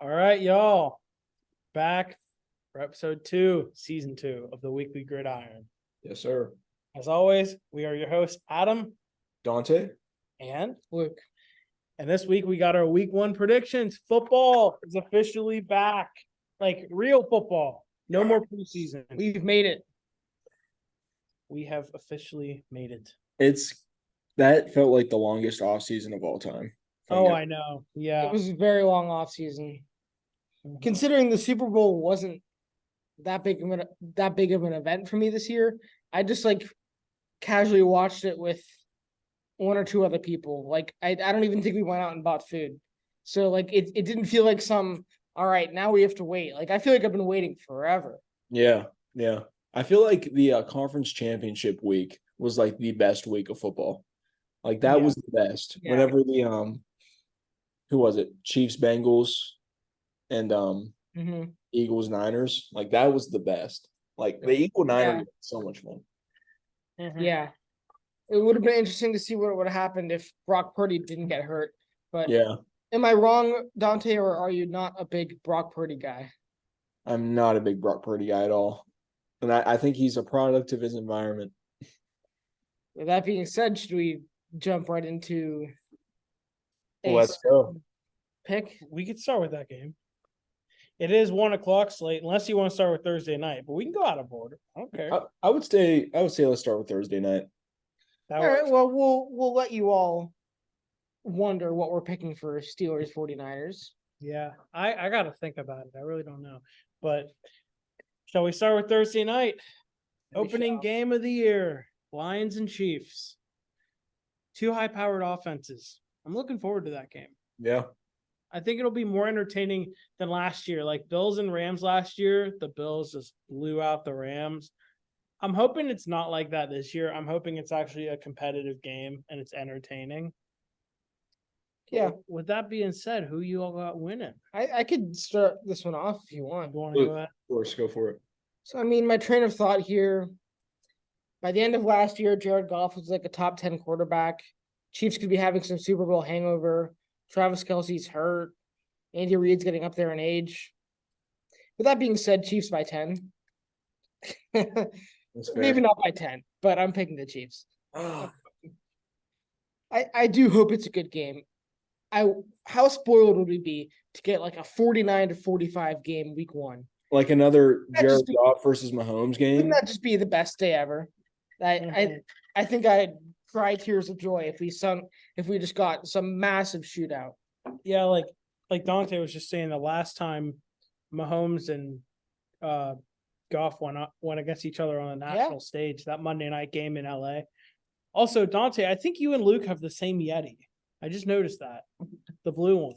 All right, y'all. Back for episode 2, season 2 of the Weekly Gridiron. Yes, sir. As always, we are your hosts, Adam Dante? and Luke. And this week we got our week 1 predictions. Football is officially back. Like real football. No more preseason. We've made it. We have officially made it. That felt like the longest off season of all time. Oh, I know. Yeah. It was a very long off season. Considering the Super Bowl wasn't that big of an event for me this year, I just casually watched it with one or two other people. I don't even think we went out and bought food. So it didn't feel like all right, now we have to wait. I feel like I've been waiting forever. Yeah. I feel like the conference championship week was like the best week of football. That was the best. Yeah. Whenever the who was it? Chiefs, Bengals, and Eagles, Niners. That was the best. The Eagle Niners was so much fun. Mm-hmm. Yeah. It would have been interesting to see what would have happened if Brock Purdy didn't get hurt. But yeah. Am I wrong, Dante, or are you not a big Brock Purdy guy? I'm not a big Brock Purdy guy at all. And I think he's a product of his environment. With that being said, should we jump right into Let's go. Pick? We could start with that game. It is 1:00 slate, unless you want to start with Thursday night, but we can go out of order. I don't care. I would say let's start with Thursday night. All right, well, we'll let you all wonder what we're picking for Steelers 49ers. Yeah, I got to think about it. I really don't know. But shall we start with Thursday night? Opening game of the year, Lions and Chiefs. Two high-powered offenses. I'm looking forward to that game. Yeah. I think it'll be more entertaining than last year. Like Bills and Rams last year, the Bills just blew out the Rams. I'm hoping it's not like that this year. I'm hoping it's actually a competitive game and it's entertaining. Yeah. With that being said, who you all got winning? I could start this one off if you want. You want to go ahead? Of course, go for it. So, my train of thought here, by the end of last year, Jared Goff was a top 10 quarterback. Chiefs could be having some Super Bowl hangover. Travis Kelce's hurt. Andy Reid's getting up there in age. With that being said, Chiefs by 10. Maybe not by 10, but I'm picking the Chiefs. Oh. I do hope it's a good game. How spoiled would we be to get a 49-45 game week 1? Another Jared Goff versus Mahomes game? Wouldn't that just be the best day ever? I think I'd cry tears of joy if we just got some massive shootout. Yeah, like Dante was just saying, the last time Mahomes and Goff went against each other on the national stage, that Monday night game in LA. Also, Dante, I think you and Luke have the same Yeti. I just noticed that. The blue one.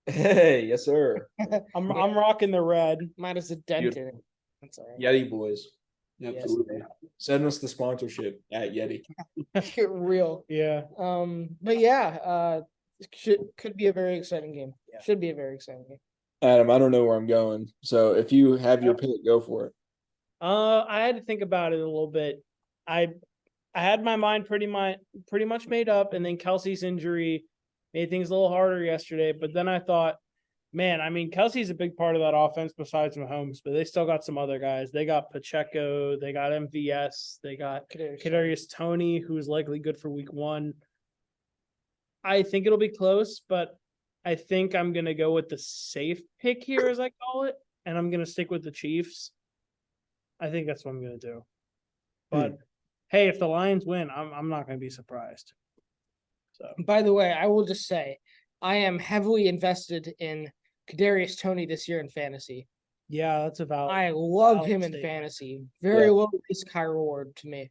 Hey, yes, sir. I'm rocking the red. Mine is a dent in it. That's all right. Yeti boys. Absolutely. Yes. Send us the sponsorship at Yeti. Get real. Yeah. But yeah, could be a very exciting game. Yeah. Should be a very exciting game. Adam, I don't know where I'm going. So if you have your pick, go for it. I had to think about it a little bit. I had my mind pretty much made up, and then Kelce's injury made things a little harder yesterday. But then I thought, man, Kelce's a big part of that offense besides Mahomes, but they still got some other guys. They got Pacheco, they got MVS, they got Kadarius Toney, who's likely good for week 1. I think it'll be close, but I think I'm going to go with the safe pick here, as I call it, and I'm going to stick with the Chiefs. I think that's what I'm going to do. But hey, if the Lions win, I'm not going to be surprised. So, by the way, I will just say I am heavily invested in Kadarius Toney this year in fantasy. Yeah, that's about. I love him in fantasy. Very low risk, high reward to me.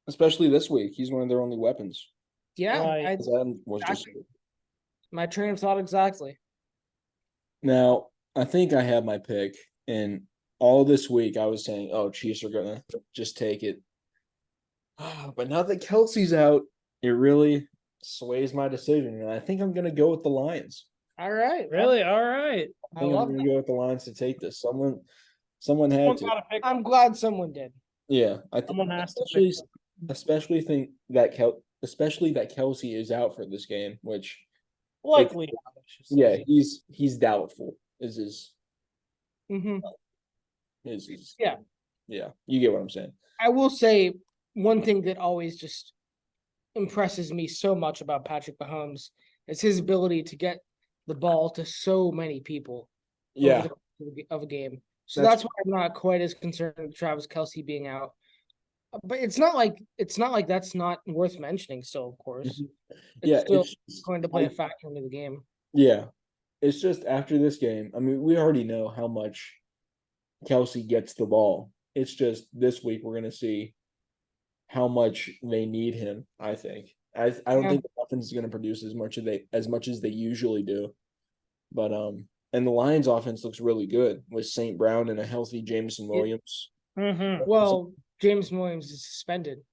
Especially this week, he's one of their only weapons. Yeah, my train of thought exactly. Now, I think I have my pick, and all this week I was saying, "Oh, Chiefs are gonna just take it." But now that Kelce's out, it really sways my decision, and I think I'm gonna go with the Lions. All right, really, all right. I think I'm gonna go with the Lions to take this. Someone had to. I'm glad someone did. Yeah, someone has to. Especially that Kelce is out for this game, which likely. just Yeah, say. he's doubtful. Is his Mhm. is Yeah. yeah. You get what I'm saying. I will say one thing that always just impresses me so much about Patrick Mahomes is his ability to get the ball to so many people over Yeah, the course of a game. So that's that's why I'm not quite as concerned with Travis Kelce being out. But it's not like that's not worth mentioning still, of course. It's yeah. still going to play a factor into the game. Yeah. It's just after this game. I mean, we already know how much Kelsey gets the ball. It's just this week we're gonna see how much they need him. I think. I don't Yeah. think the offense is gonna produce as much as they usually do. But and the Lions offense looks really good with St. Brown and a healthy Jameson Williams. Mhm. Well, James Williams is suspended.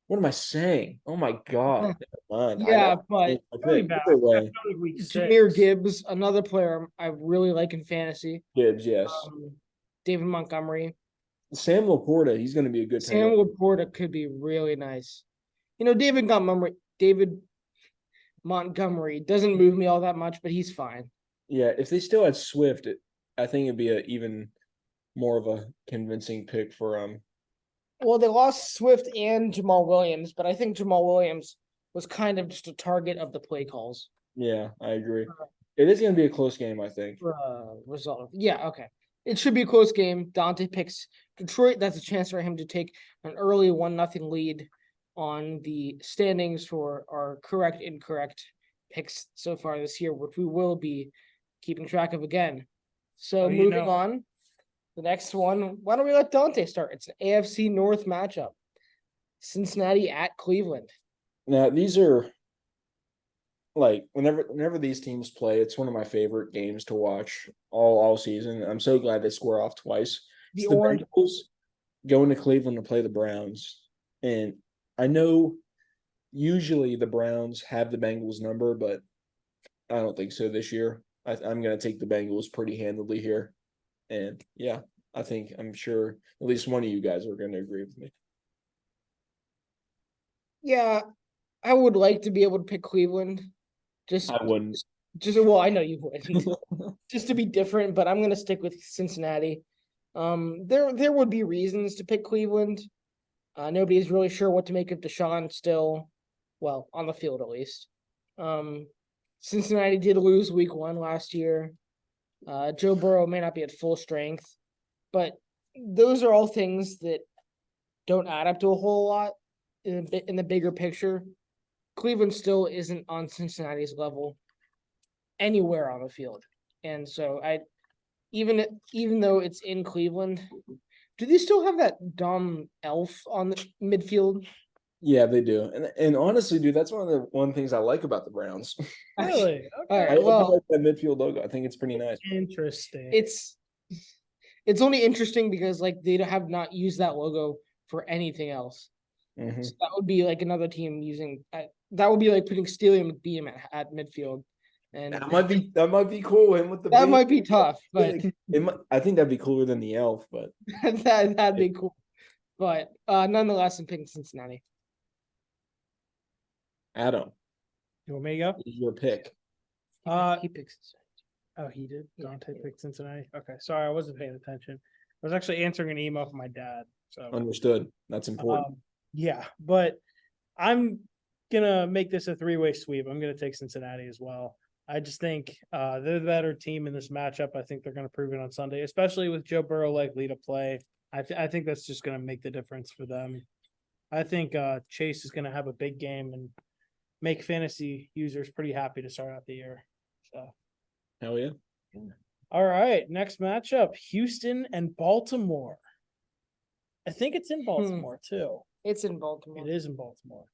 What am I saying? Oh my God. Never mind. Yeah, but I Really pick. bad. Either way, Definitely week Jahmyr 6. Gibbs, another player I really like in fantasy. Gibbs, yes. David Montgomery. Sam Laporta, he's gonna be a good tight Sam end. Laporta could be really nice. David Montgomery doesn't move me all that much, but he's fine. Yeah, if they still had Swift, I think it'd be a even more of a convincing pick for Well, they lost Swift and Jamal Williams, but I think Jamal Williams was kind of just a target of the play calls. Yeah, I agree. It is gonna be a close game, I think. Result. Yeah, okay. It should be a close game. Dante picks Detroit. That's a chance for him to take an early 1-0 lead on the standings for our correct, incorrect picks so far this year, which we will be keeping track of again. So moving on, the next one. Why don't we let Dante start? It's an AFC North matchup. Cincinnati at Cleveland. Now these are like whenever these teams play, it's one of my favorite games to watch all season. I'm so glad they score off twice. The It's the orange. Bengals going to Cleveland to play the Browns. And I know usually the Browns have the Bengals number, but I don't think so this year. I'm going to take the Bengals pretty handily here. And yeah, I'm sure at least one of you guys are going to agree with me. Yeah, I would like to be able to pick Cleveland. Just I wouldn't. well, I know you wouldn't. Just to be different, but I'm gonna stick with Cincinnati. There would be reasons to pick Cleveland. Nobody's really sure what to make of Deshaun still. Well, on the field at least. Cincinnati did lose week 1 last year. Joe Burrow may not be at full strength, but those are all things that don't add up to a whole lot in the bigger picture. Cleveland still isn't on Cincinnati's level anywhere on the field. And so even though it's in Cleveland, do they still have that dumb elf on the midfield? Yeah, they do. And honestly, dude, that's one things I like about the Browns. Really? All Okay. right, well, like that midfield logo. I think it's pretty nice. Interesting. It's only interesting because like they have not used that logo for anything else. Mhm. So that would be like another team using that would be like putting Steely McBeam at midfield. And That might be cool. Him with the that beard. might be tough, but I think that'd be cooler than the elf, but that'd be cool. But nonetheless, I'm picking Cincinnati. Adam, You want me to go? is your pick. He picks Cincinnati. Oh, he did. Yeah, Dante he picked Cincinnati. Okay, sorry, I wasn't paying attention. I was actually answering an email from my dad. So Understood. That's important. yeah, but I'm gonna make this a 3-way sweep. I'm gonna take Cincinnati as well. I just think they're the better team in this matchup. I think they're gonna prove it on Sunday, especially with Joe Burrow likely to play. I think that's just gonna make the difference for them. I think Chase is gonna have a big game and make fantasy users pretty happy to start out the year. So. Hell yeah. All right, next matchup: Houston and Baltimore. I think it's in Baltimore too. It's in Baltimore. It is in Baltimore.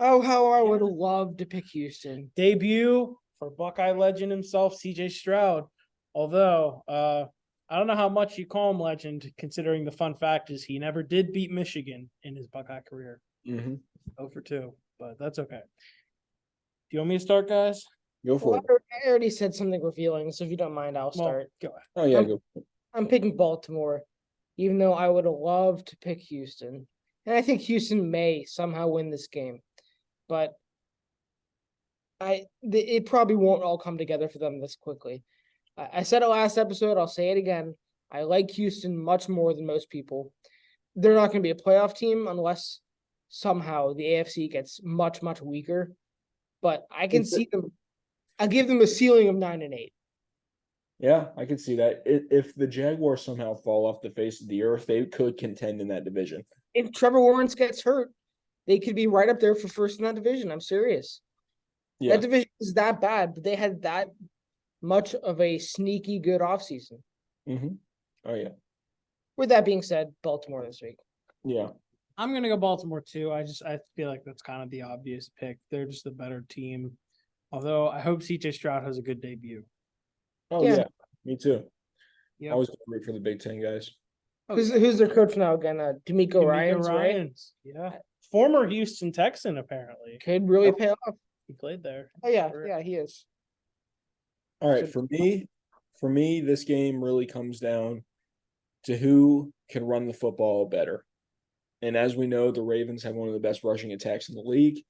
Oh, how I would love to pick Houston. Debut for Buckeye legend himself, CJ Stroud. Although I don't know how much you call him legend, considering the fun fact is he never did beat Michigan in his Buckeye career. Mm-hmm. 0 for 2, but that's okay. Do you want me to start, guys? Go for Well, it. I already said something revealing, so if you don't mind, I'll start. Go ahead. Oh yeah, go. I'm picking Baltimore, even though I would have loved to pick Houston. And I think Houston may somehow win this game. But it probably won't all come together for them this quickly. I said it last episode. I'll say it again. I like Houston much more than most people. They're not going to be a playoff team unless somehow the AFC gets much, much weaker. But I can see them. I'll give them a ceiling of 9-8. Yeah, I can see that. If the Jaguars somehow fall off the face of the earth, they could contend in that division. If Trevor Lawrence gets hurt, they could be right up there for first in that division. I'm serious. Yeah. That division is that bad, but they had that much of a sneaky good offseason. Mm-hmm. Oh, yeah. With that being said, Baltimore this week. Yeah. I'm gonna go Baltimore too. I feel like that's kind of the obvious pick. They're just the better team. Although I hope CJ Stroud has a good debut. Oh, Yeah. yeah. Me too. Yeah. Always root for the Big Ten guys. Who's their coach now again? D'Amico Ryans, right? Yeah. Former Houston Texan, apparently. Could really pay off. He played there. Oh yeah, yeah, he is. All right, for me, this game really comes down to who can run the football better. And as we know, the Ravens have one of the best rushing attacks in the league,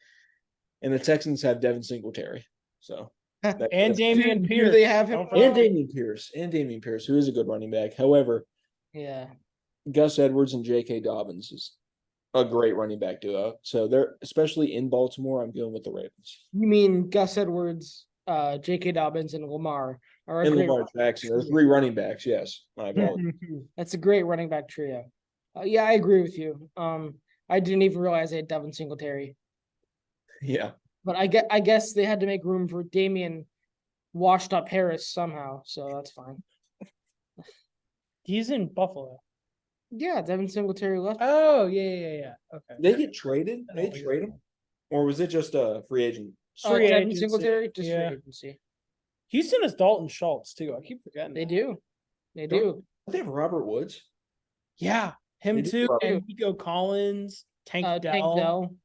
and the Texans have Devin Singletary. So And Damian Do Pierce. they have him? Don't forget. and Damian Pierce, who is a good running back. However, Yeah. Gus Edwards and J.K. Dobbins is a great running back duo. So they're especially in Baltimore. I'm going with the Ravens You mean Gus Edwards, J.K. Dobbins, and Lamar are a and great Lamar Jackson. There's 3 running backs. Yes, my apologies. That's a great running back trio. Yeah, I agree with you. I didn't even realize they had Devin Singletary, Yeah. but I guess they had to make room for Damian washed up Harris somehow, so that's fine. He's in Buffalo. Yeah, Devin Singletary left. Oh, yeah. Okay. They get traded. They trade him, or was it just a free agent? Free Devin agency. Singletary, just Yeah. free agency. Houston has Dalton Schultz too. I keep forgetting. They that. do. They Don't- do. They have Robert Woods. Yeah, him They do too. love And him. Nico Collins, Tank Tank Dell. Dell.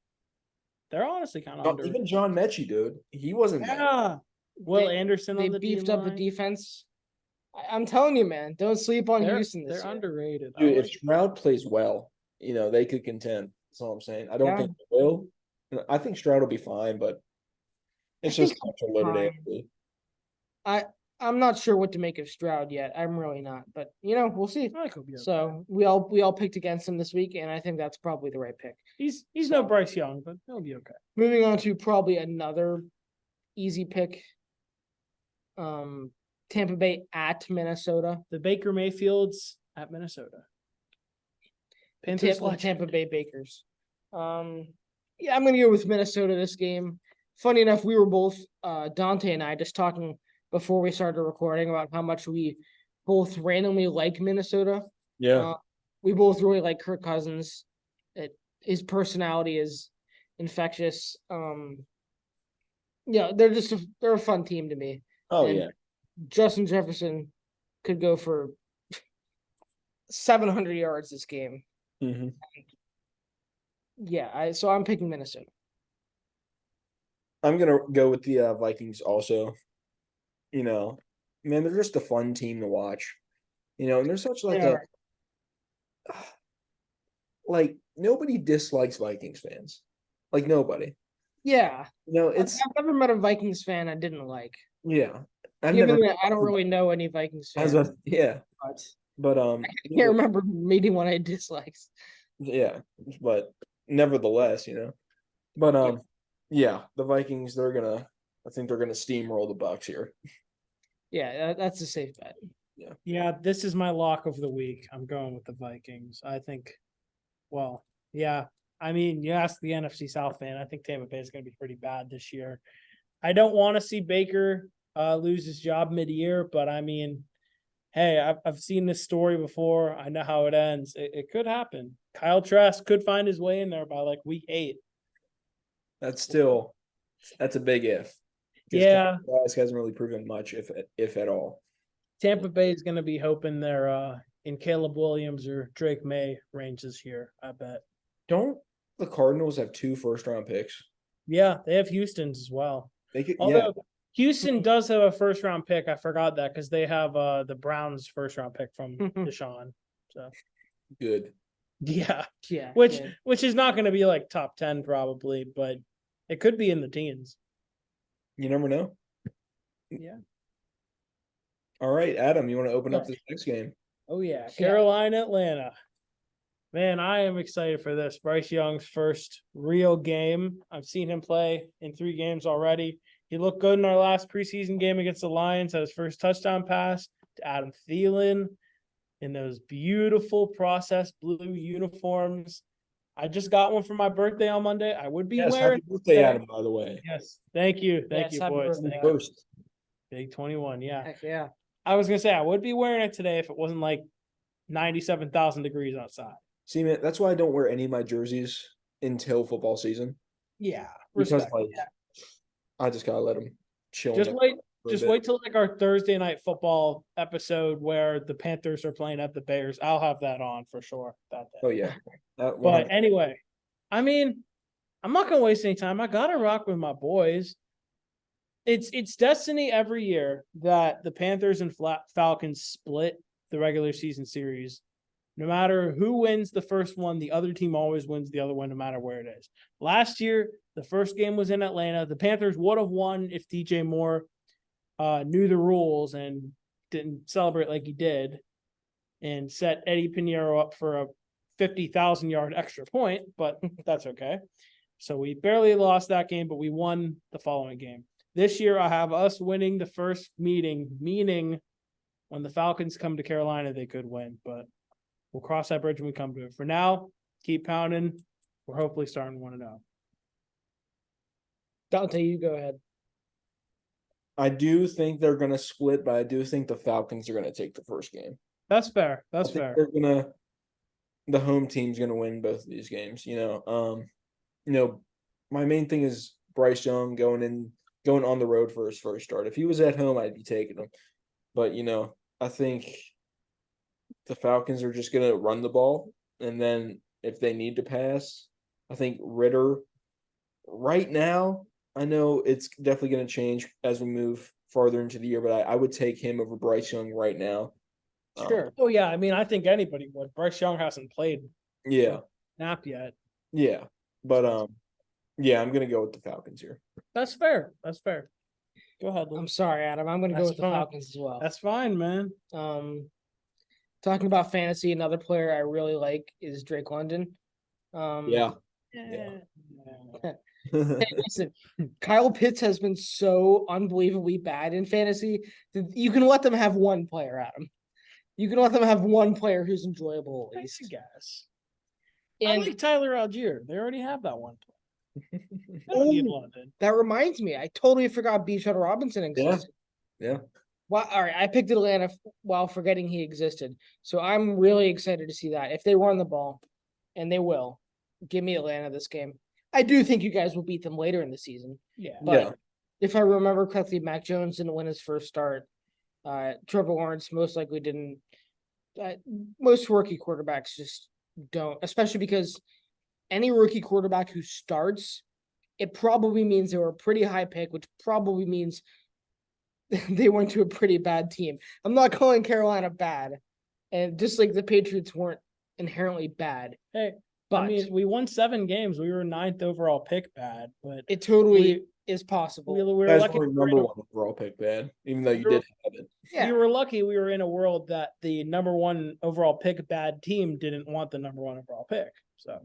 They're honestly kind of Oh, under. even John Mechie, dude. He wasn't bad. Yeah. Will They- Anderson They on the beefed D up the line. defense. I'm telling you, man, don't sleep on They're, Houston this they're year. underrated. I Dude, if like it. Stroud plays well, they could contend. That's all I'm saying. I don't Yeah. think they will. I think Stroud will be fine, but it's I just think such a loaded fine. AFC. I'm not sure what to make of Stroud yet. I'm really not, but we'll see. I think he'll be okay. So we all picked against him this week, and I think that's probably the right pick. He's no Bryce Young, but he'll be okay. Moving on to probably another easy pick. Tampa Bay at Minnesota. The Baker Mayfields at Minnesota. Panthers Tampa Bay Bakers. Yeah, I'm gonna go with Minnesota this game. Funny enough, we were both Dante and I just talking before we started recording about how much we both randomly like Minnesota. Yeah. We both really like Kirk Cousins. His personality is infectious. They're they're a fun team to me. Oh, and yeah. Justin Jefferson could go for 700 yards this game. Mm-hmm. Yeah, so I'm picking Minnesota. I'm going to go with the Vikings also. Man, they're just a fun team to watch. And they're such like nobody dislikes Vikings fans. Like nobody. Yeah. It's I've never met a Vikings fan I didn't like. yeah. I don't really know any Vikings fans. But I can't remember meeting one I disliked. Yeah, but nevertheless, But the Vikings, I think they're gonna steamroll the Bucks here. Yeah, that's a safe bet. Yeah, this is my lock of the week. I'm going with the Vikings. I think, I mean, you ask the NFC South fan, I think Tampa Bay is going to be pretty bad this year. I don't want to see Baker lose his job mid-year, but I mean, hey, I've seen this story before. I know how it ends. It could happen. Kyle Trask could find his way in there by like week 8. That's a big if. Yeah. Trask hasn't really proven much, if at all. Tampa Bay is going to be hoping they're in Caleb Williams or Drake May range this year, I bet. Don't the Cardinals have 2 first-round picks? Yeah, they have Houston's as well. They could, Although Houston does have a first-round pick. I forgot that because they have the Browns' first-round pick from Deshaun. So good. Yeah. Yeah. Which is not going to be like top 10 probably, but it could be in the teens. You never know. Yeah. All right, Adam, you want to open up Okay. this next game? Oh yeah, Carolina, Atlanta. Man, I am excited for this. Bryce Young's first real game. I've seen him play in 3 games already. He looked good in our last preseason game against the Lions. Had his first touchdown pass to Adam Thielen in those beautiful processed blue uniforms. I just got one for my birthday on Monday. I would be Yes, wearing happy birthday, today. Adam, by the way. Yes, thank you, Yes, happy boys. birthday. Thank you. First. Big 21, yeah. Heck yeah. I was gonna say I would be wearing it today if it wasn't like 97,000 degrees outside. See, man, that's why I don't wear any of my jerseys until football season. Yeah, Because respect. like I just gotta let them chill. Just wait. for a Just bit. wait till like our Thursday night football episode where the Panthers are playing at the Bears. I'll have that on for sure that day. Oh yeah. That But 100%. anyway, I mean, I'm not gonna waste any time. I gotta rock with my boys. It's destiny every year that the Panthers and Falcons split the regular season series. No matter who wins the first one, the other team always wins the other one, no matter where it is. Last year, the first game was in Atlanta. The Panthers would have won if DJ Moore knew the rules and didn't celebrate like he did and set Eddie Pinheiro up for a 50,000-yard extra point, but that's okay. So we barely lost that game, but we won the following game. This year, I have us winning the first meeting, meaning when the Falcons come to Carolina, they could win, but we'll cross that bridge when we come to it. For now, keep pounding. We're hopefully starting 1-0. Dante, you go ahead. I do think they're gonna split, but I do think the Falcons are gonna take the first game. That's fair. That's I think fair. the home team's gonna win both of these games. My main thing is Bryce Young going on the road for his first start. If he was at home, I'd be taking him. But I think the Falcons are just gonna run the ball, and then if they need to pass, I think Ritter. Right now, I know it's definitely going to change as we move farther into the year, but I would take him over Bryce Young right now. Sure. Oh yeah, I mean, I think anybody would. Bryce Young hasn't played Yeah. snap yet. Yeah. But yeah, I'm gonna go with the Falcons here. That's fair. That's fair. Go ahead, Luke. I'm sorry, Adam. I'm going to go That's with the fine. Falcons as well. That's fine, man. Talking about fantasy, another player I really like is Drake London. Yeah. Hey, listen, Kyle Pitts has been so unbelievably bad in fantasy that you can let them have one player, Adam. You can let them have one player who's enjoyable at I least. guess. And I like Tyler Algier. They already have that one player. They Oh, don't need London. that reminds me, I totally forgot Bijan Robinson existed. Yeah. Well, all right, I picked Atlanta while forgetting he existed. So I'm really excited to see that. If they run the ball, and they will, give me Atlanta this game. I do think you guys will beat them later in the season. Yeah. But Yeah. if I remember correctly, Mac Jones didn't win his first start. Trevor Lawrence most likely didn't. Most rookie quarterbacks just don't, especially because any rookie quarterback who starts, it probably means they were a pretty high pick, which probably means they went to a pretty bad team. I'm not calling Carolina bad, and just like the Patriots weren't inherently bad. Hey, But I mean, we won 7 games. We were 9th overall pick bad, but it totally we- is possible. we You were guys lucky. were number 1 overall pick, bad, even though you did have it. Yeah. We were lucky we were in a world that the number 1 overall pick bad team didn't want the number 1 overall pick. So,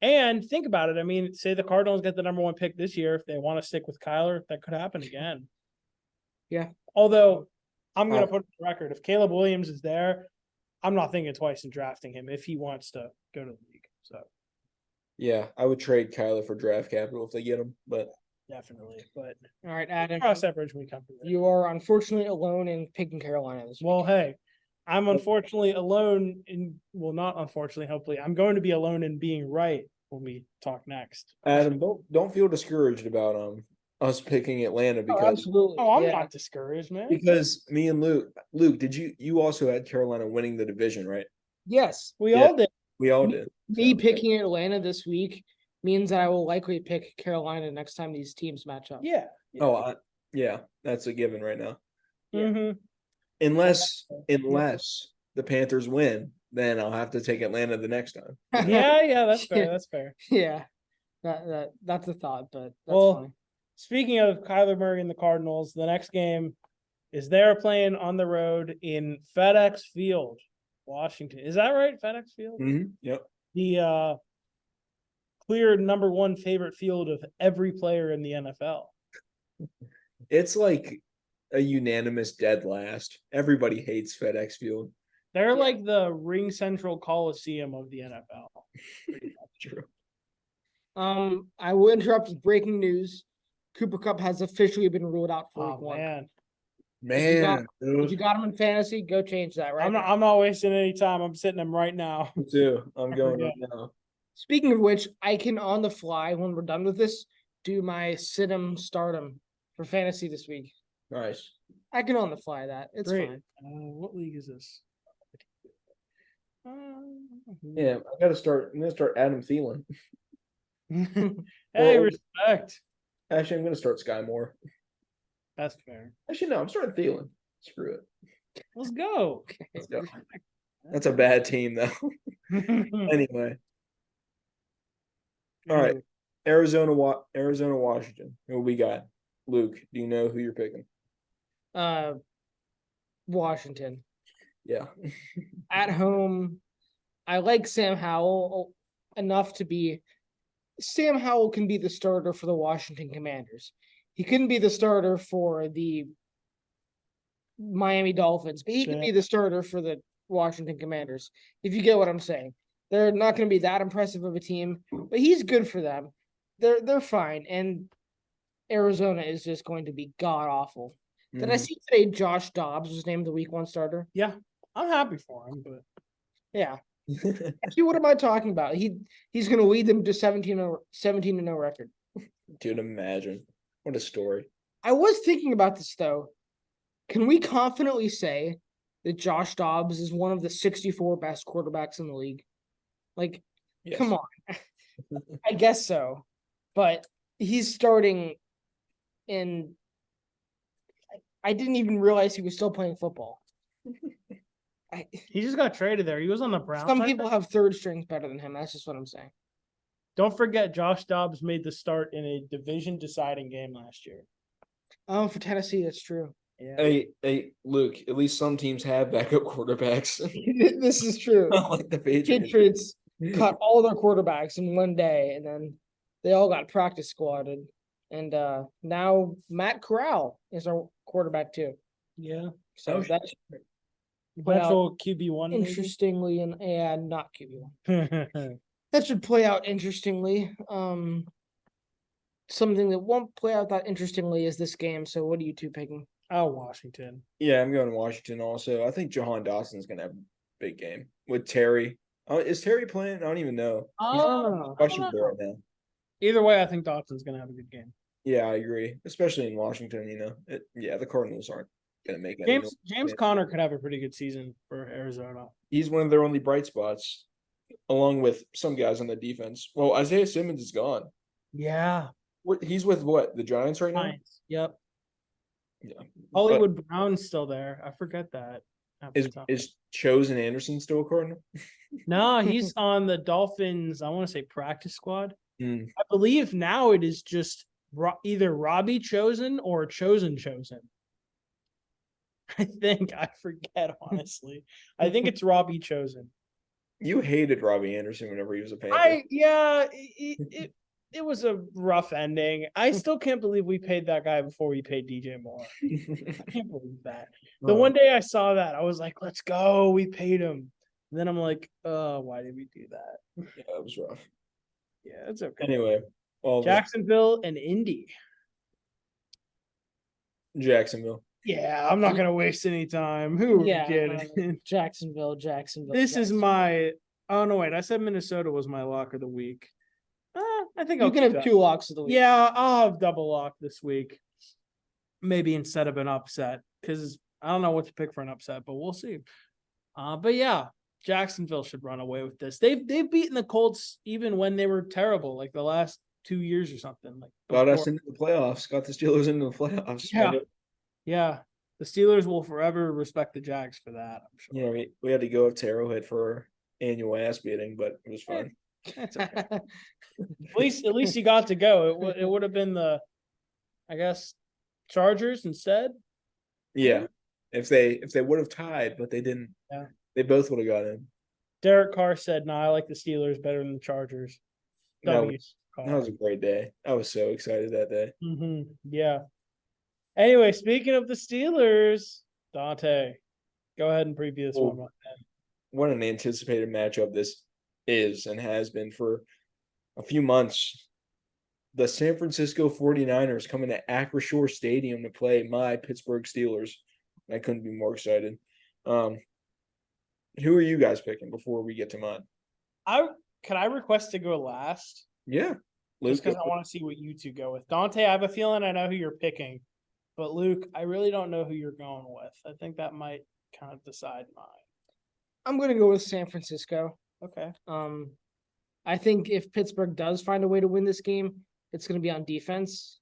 and think about it. I mean, say the Cardinals get the number 1 pick this year. If they want to stick with Kyler, that could happen again. Yeah. Although I'm going to put it on the record, if Caleb Williams is there, I'm not thinking twice in drafting him if he wants to go to the league. So Yeah, I would trade Kyler for draft capital if they get him, but definitely. But All right, Adam. cross that bridge when we come to it. You are unfortunately alone in picking Carolina this week. Well, hey, I'm unfortunately alone in, well, not unfortunately, hopefully, I'm going to be alone in being right when we talk next. Adam, don't feel discouraged about us picking Atlanta Oh, because absolutely. Oh, I'm yeah. not discouraged, man. me and Luke, did you also had Carolina winning the division, right? Yes. We Yeah. all did. We all did. Me So, picking Atlanta this week means that I will likely pick Carolina next time these teams match up. Yeah. yeah, that's a given right now. Mhm. Unless the Panthers win, then I'll have to take Atlanta the next time. Yeah, that's fair. Yeah. That's fair. Yeah. That's a thought, but that's Well, funny. speaking of Kyler Murray and the Cardinals, the next game is they're playing on the road in FedEx Field, Washington. Is that right? FedEx Field? Yep. The clear number one favorite field of every player in the NFL. It's like a unanimous dead last. Everybody hates FedEx Field. They're like the Ring Central Coliseum of the NFL. True. I will interrupt with breaking news. Cooper Cup has officially been ruled out for week Oh one. man, Man, If you got him in fantasy, go change that right now. I'm not wasting any time. I'm sitting him right now. me too. I'm going forget. right now. Speaking of which, I can on the fly when we're done with this do my sit-em stardom for fantasy this week. Nice. I can on the fly that. It's Great. fine. What league is this? Yeah, I gotta start. I'm gonna start Adam Thielen. Hey, Well, respect. Actually, I'm gonna start Sky Moore. That's fair. Actually, no, I'm starting Thielen. Screw it. Let's go. Let's go. That's a bad team, though. Anyway, all right. Arizona, Washington. Who we got? Luke, do you know who you're picking? Washington. Yeah. At home, I like Sam Howell enough to be. Sam Howell can be the starter for the Washington Commanders. He couldn't be the starter for the Miami Dolphins, but he can be the starter for the Washington Commanders, if you get what I'm saying. They're not going to be that impressive of a team, but he's good for them. They're fine, and Arizona is just going to be god awful. Did I see today Josh Dobbs was named the week one starter? Yeah, I'm happy for him, but Yeah. Actually, what am I talking about? He's going to lead them to 17-0 record. Dude, imagine. What a story. I was thinking about this though. Can we confidently say that Josh Dobbs is one of the 64 best quarterbacks in the league? Like, Yes. come on. I guess so. But he's starting in. I didn't even realize he was still playing football. he just got traded there. He was on the Browns. Some people have third strings better than him. That's just what I'm saying. Don't forget, Josh Dobbs made the start in a division deciding game last year. Oh, for Tennessee, that's true. Yeah. Hey, Luke, at least some teams have backup quarterbacks. This is true. Not like the Patriots. Patriots cut all their quarterbacks in one day, and then they all got practice squatted. And now Matt Corral is our quarterback too. Yeah. So Oh, that's Potential QB1. interestingly and not QB1. maybe? That should play out interestingly. Something that won't play out that interestingly is this game. So what are you two picking? Oh, Washington. Yeah, I'm going to Washington also. I think Jahan Dawson's going to have a big game with Terry. Is Terry playing? I don't even know. Oh, Questionable right now. Either way, I think Dawson's going to have a good game. Yeah, I agree. Especially in Washington, the Cardinals aren't going to make any James noise. Conner could have a pretty good season for Arizona. He's one of their only bright spots, along with some guys on the defense. Well, Isaiah Simmons is gone. Yeah. He's with what? The Giants right now? Nice. Yep. Yeah. Hollywood Brown's still there. I forget that. Is Chosen Anderson still a Cardinal? No, he's on the Dolphins, I want to say practice squad. Mm. I believe now it is just either Robbie Chosen or Chosen. I think. I forget, honestly. I think it's Robbie Chosen. You hated Robbie Anderson whenever he was a Panther. It was a rough ending. I still can't believe we paid that guy before we paid DJ Moore. I can't believe that. The one day I saw that, I was like, let's go. We paid him. And then I'm like, why did we do that? Yeah, it was rough. Yeah, it's okay. Anyway, well, Jacksonville and Indy. Jacksonville. Yeah, I'm not gonna waste any time. Who yeah, kidding? Jacksonville. This is my. Oh no, wait! I said Minnesota was my lock of the week. I think You I'll can keep have that. 2 locks of the week. Yeah, I'll have double lock this week. Maybe instead of an upset, because I don't know what to pick for an upset, but we'll see. But yeah, Jacksonville should run away with this. They've beaten the Colts even when they were terrible, like the last 2 years or something. Like Got us before. into the playoffs. Got the Steelers into the playoffs. Yeah. Yeah, the Steelers will forever respect the Jags for that, I'm sure. Yeah, we had to go up to Arrowhead for our annual ass beating, but it was fun. That's okay. At least you got to go. It would have been the I guess Chargers instead. Yeah. If they would have tied, but they didn't. Yeah. They both would have got in. Derek Carr said, "No, I like the Steelers better than the Chargers." W. That was a great day. I was so excited that day. Yeah. Anyway, speaking of the Steelers, Dante, go ahead and preview this one. What an anticipated matchup this is and has been for a few months. The San Francisco 49ers coming to Acrisure Stadium to play my Pittsburgh Steelers. I couldn't be more excited. Who are you guys picking before we get to mine? Can I request to go last? Yeah. Just because I want to see what you two go with. Dante, I have a feeling I know who you're picking. But Luke, I really don't know who you're going with. I think that might kind of decide mine. I'm gonna go with San Francisco. Okay. I think if Pittsburgh does find a way to win this game, it's gonna be on defense.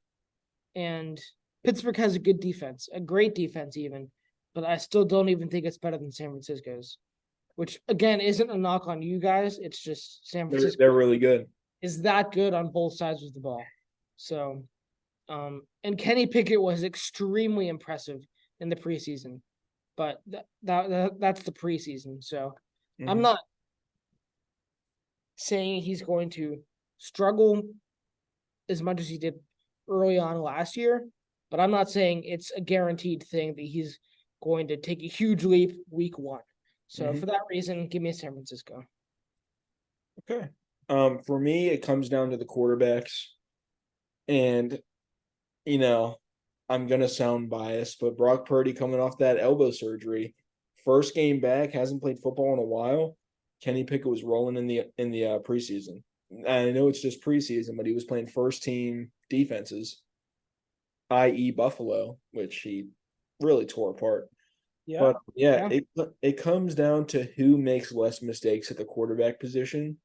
And Pittsburgh has a good defense, a great defense even, but I still don't even think it's better than San Francisco's. Which again isn't a knock on you guys. It's just San Francisco. They're really good. Is that good on both sides of the ball. So and Kenny Pickett was extremely impressive in the preseason. But that's the preseason. So I'm not saying he's going to struggle as much as he did early on last year, but I'm not saying it's a guaranteed thing that he's going to take a huge leap week 1. So for that reason, give me San Francisco. Okay. For me, it comes down to the quarterbacks. And, I'm going to sound biased, but Brock Purdy coming off that elbow surgery, first game back, hasn't played football in a while. Kenny Pickett was rolling in the preseason. I know it's just preseason, but he was playing first team defenses, i.e. Buffalo, which he really tore apart. Yeah. But it comes down to who makes less mistakes at the quarterback position,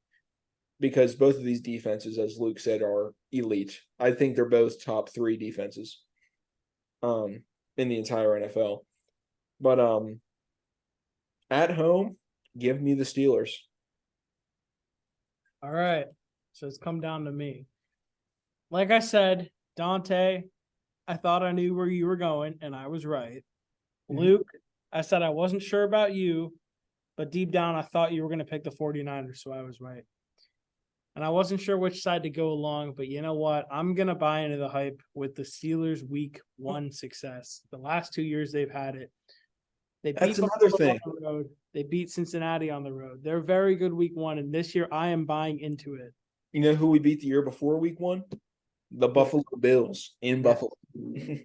because both of these defenses, as Luke said, are elite. I think they're both top 3 defenses in the entire NFL. But at home, give me the Steelers. All right. So it's come down to me. Like I said, Dante, I thought I knew where you were going, and I was right. Luke, I said I wasn't sure about you, but deep down I thought you were going to pick the 49ers, so I was right. And I wasn't sure which side to go along, but you know what? I'm going to buy into the hype with the Steelers' week 1 success. The last 2 years they've had it. That's another thing. On the road. They beat Cincinnati on the road. They're very good week 1, and this year I am buying into it. You know who we beat the year before week 1? The Buffalo Bills in Buffalo.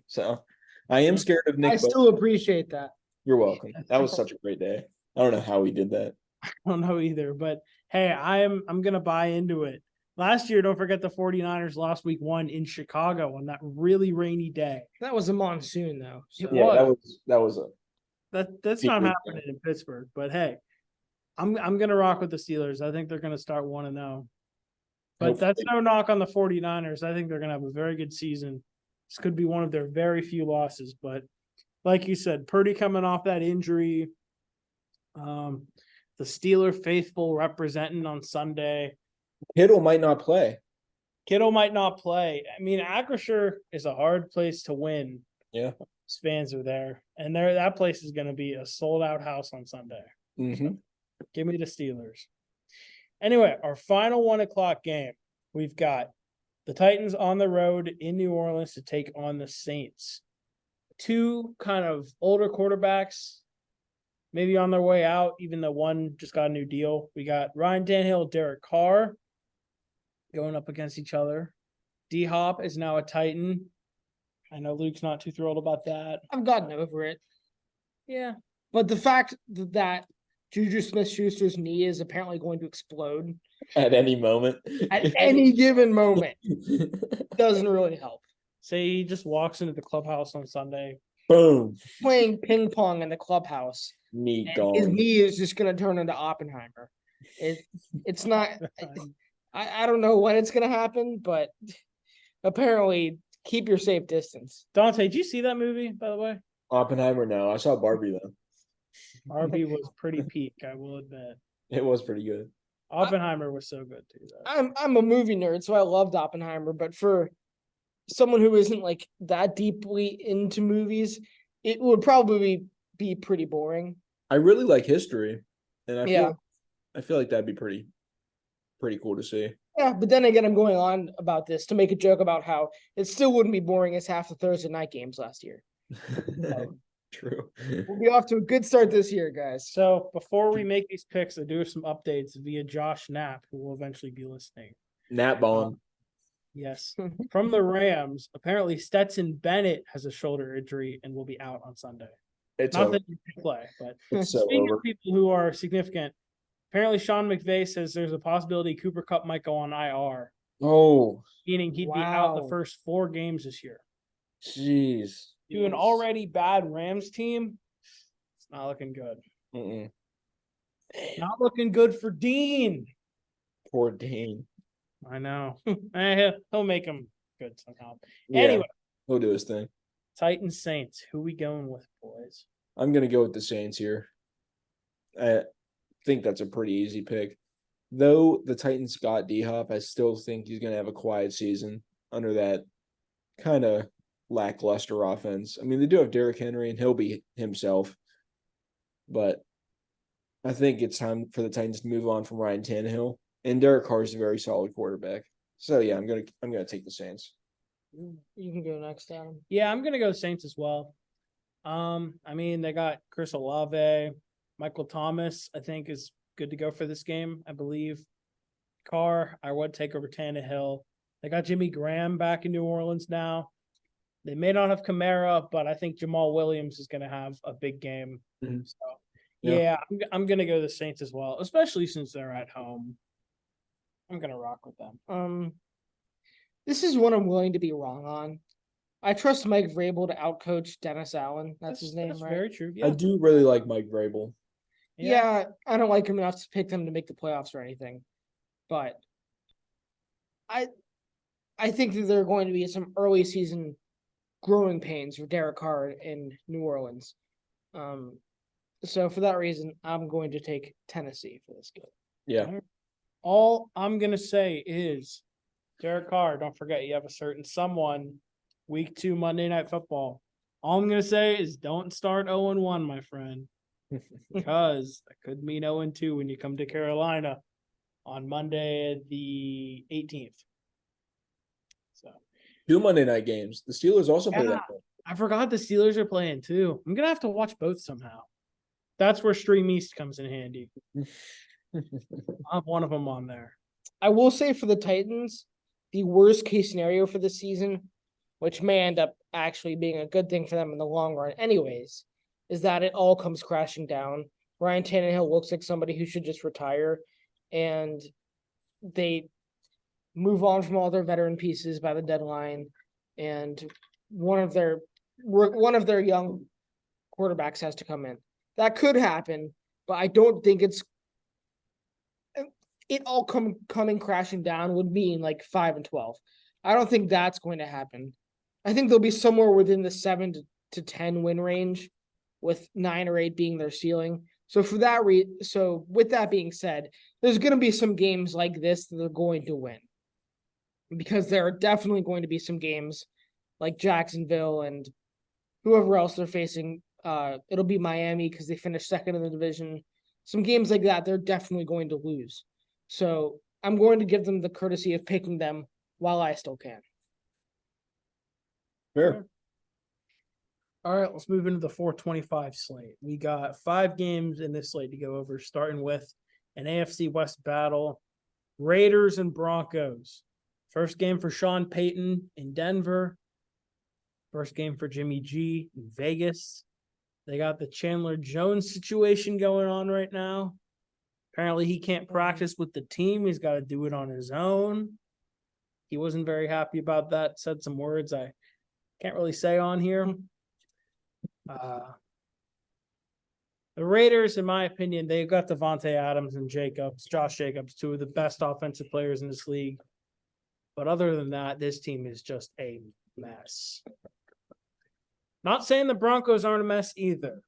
So I am scared of Nick. I still appreciate that. You're welcome. That was such a great day. I don't know how he did that. I don't know either, but hey, I'm going to buy into it. Last year, don't forget the 49ers lost week 1 in Chicago on that really rainy day. That was a monsoon though. So. That's not happening in Pittsburgh, but hey, I'm going to rock with the Steelers. I think they're going to start 1-0. But that's no knock on the 49ers. I think they're going to have a very good season. This could be one of their very few losses, but like you said, Purdy coming off that injury, the Steeler faithful representing on Sunday. Kittle might not play. I mean, Acrisure is a hard place to win. Yeah. His fans are there. And that place is going to be a sold-out house on Sunday. Mm-hmm. Give me the Steelers. Anyway, our final 1:00 game. We've got the Titans on the road in New Orleans to take on the Saints. 2 kind of older quarterbacks, maybe on their way out, even though one just got a new deal. We got Ryan Tannehill, Derek Carr going up against each other. D-Hop is now a Titan. I know Luke's not too thrilled about that. I've gotten over it. Yeah. But the fact that Juju Smith-Schuster's knee is apparently going to explode at any moment. At any given moment doesn't really help. Say he just walks into the clubhouse on Sunday. Boom. Playing ping pong in the clubhouse. Knee gone. His knee is just going to turn into Oppenheimer. It's not. I don't know when it's going to happen, but apparently keep your safe distance. Dante, did you see that movie, by the way? Oppenheimer, no. I saw Barbie, though. Barbie was pretty peak, I will admit. It was pretty good. Oppenheimer was so good, too. I'm a movie nerd, so I loved Oppenheimer, but for someone who isn't like that deeply into movies, it would probably be pretty boring. I really like history, and Yeah. I feel like that'd be pretty cool to see. Yeah, but then again, I'm going on about this to make a joke about how it still wouldn't be boring as half the Thursday night games last year. True. We'll be off to a good start this year, guys. So before we make these picks, I do have some updates via Josh Knapp, who will eventually be listening. Nat bomb. Yes. From the Rams, apparently Stetson Bennett has a shoulder injury and will be out on Sunday. It's Not over. that he can play, but It's so speaking over. of people who are significant, apparently Sean McVay says there's a possibility Cooper Kupp might go on IR, Oh, meaning he'd be out the Wow. first 4 games this year. jeez. To an already bad Rams team, it's not looking good. Mm-mm. Not looking good for Dean. Poor Dean. I know. He'll make him good somehow. Yeah, Anyway, he'll do his thing. Titans Saints. Who we going with, boys? I'm gonna go with the Saints here. I think that's a pretty easy pick. Though the Titans got D-Hop, I still think he's gonna have a quiet season under that kind of lackluster offense. I mean, they do have Derrick Henry, and he'll be himself. But I think it's time for the Titans to move on from Ryan Tannehill. And Derek Carr is a very solid quarterback. So yeah, I'm gonna take the Saints. You can go next, Adam. Yeah, I'm gonna go Saints as well. I mean, they got Chris Olave, Michael Thomas, I think is good to go for this game, I believe. Carr, I would take over Tannehill. They got Jimmy Graham back in New Orleans now. They may not have Kamara, but I think Jamal Williams is going to have a big game. Mhm. So, Yeah. yeah, I'm going to go the Saints as well, especially since they're at home. I'm going to rock with them. This is one I'm willing to be wrong on. I trust Mike Vrabel to outcoach Dennis Allen. That's his name, That's right? very true. I Yeah. do really like Mike Vrabel. Yeah, I don't like him enough to pick them to make the playoffs or anything. But I think that there are going to be some early season growing pains for Derek Carr in New Orleans. So for that reason, I'm going to take Tennessee for this game. Yeah. All I'm going to say is, Derek Carr, don't forget you have a certain someone week 2 Monday Night Football. All I'm going to say is don't start 0-1, my friend, because that could mean 0-2 when you come to Carolina on Monday the 18th. So 2 Monday night games. The Steelers also play Yeah. that. I forgot the Steelers are playing too. I'm going to have to watch both somehow. That's where Stream East comes in handy. I'll have one of them on there. I will say for the Titans, the worst case scenario for this season, which may end up actually being a good thing for them in the long run, anyways, is that it all comes crashing down. Ryan Tannehill looks like somebody who should just retire, and they move on from all their veteran pieces by the deadline, and one of their young quarterbacks has to come in. That could happen, but I don't think it all coming crashing down would mean like 5-12. I don't think that's going to happen. I think they'll be somewhere within the 7 to 10 win range, with 9 or 8 being their ceiling. So for that so with that being said, there's going to be some games like this that they're going to win, because there are definitely going to be some games like Jacksonville and whoever else they're facing. It'll be Miami because they finished second in the division. Some games like that, they're definitely going to lose. So I'm going to give them the courtesy of picking them while I still can. Fair. All right, let's move into the 425 slate. We got 5 games in this slate to go over, starting with an AFC West battle. Raiders and Broncos. First game for Sean Payton in Denver. First game for Jimmy G in Vegas. They got the Chandler Jones situation going on right now. Apparently he can't practice with the team. He's got to do it on his own. He wasn't very happy about that. Said some words I can't really say on here. The Raiders, in my opinion, they've got Devontae Adams and Josh Jacobs, 2 of the best offensive players in this league. But other than that, this team is just a mess. Not saying the Broncos aren't a mess either,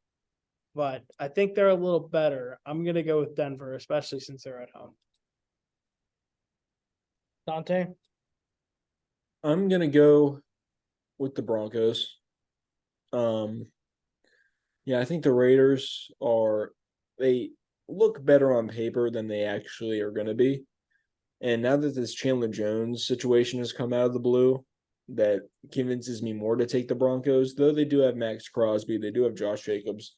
but I think they're a little better. I'm going to go with Denver, especially since they're at home. Dante? I'm gonna go with the Broncos. Yeah, I think the Raiders they look better on paper than they actually are going to be. And now that this Chandler Jones situation has come out of the blue, that convinces me more to take the Broncos. Though they do have Max Crosby, they do have Josh Jacobs,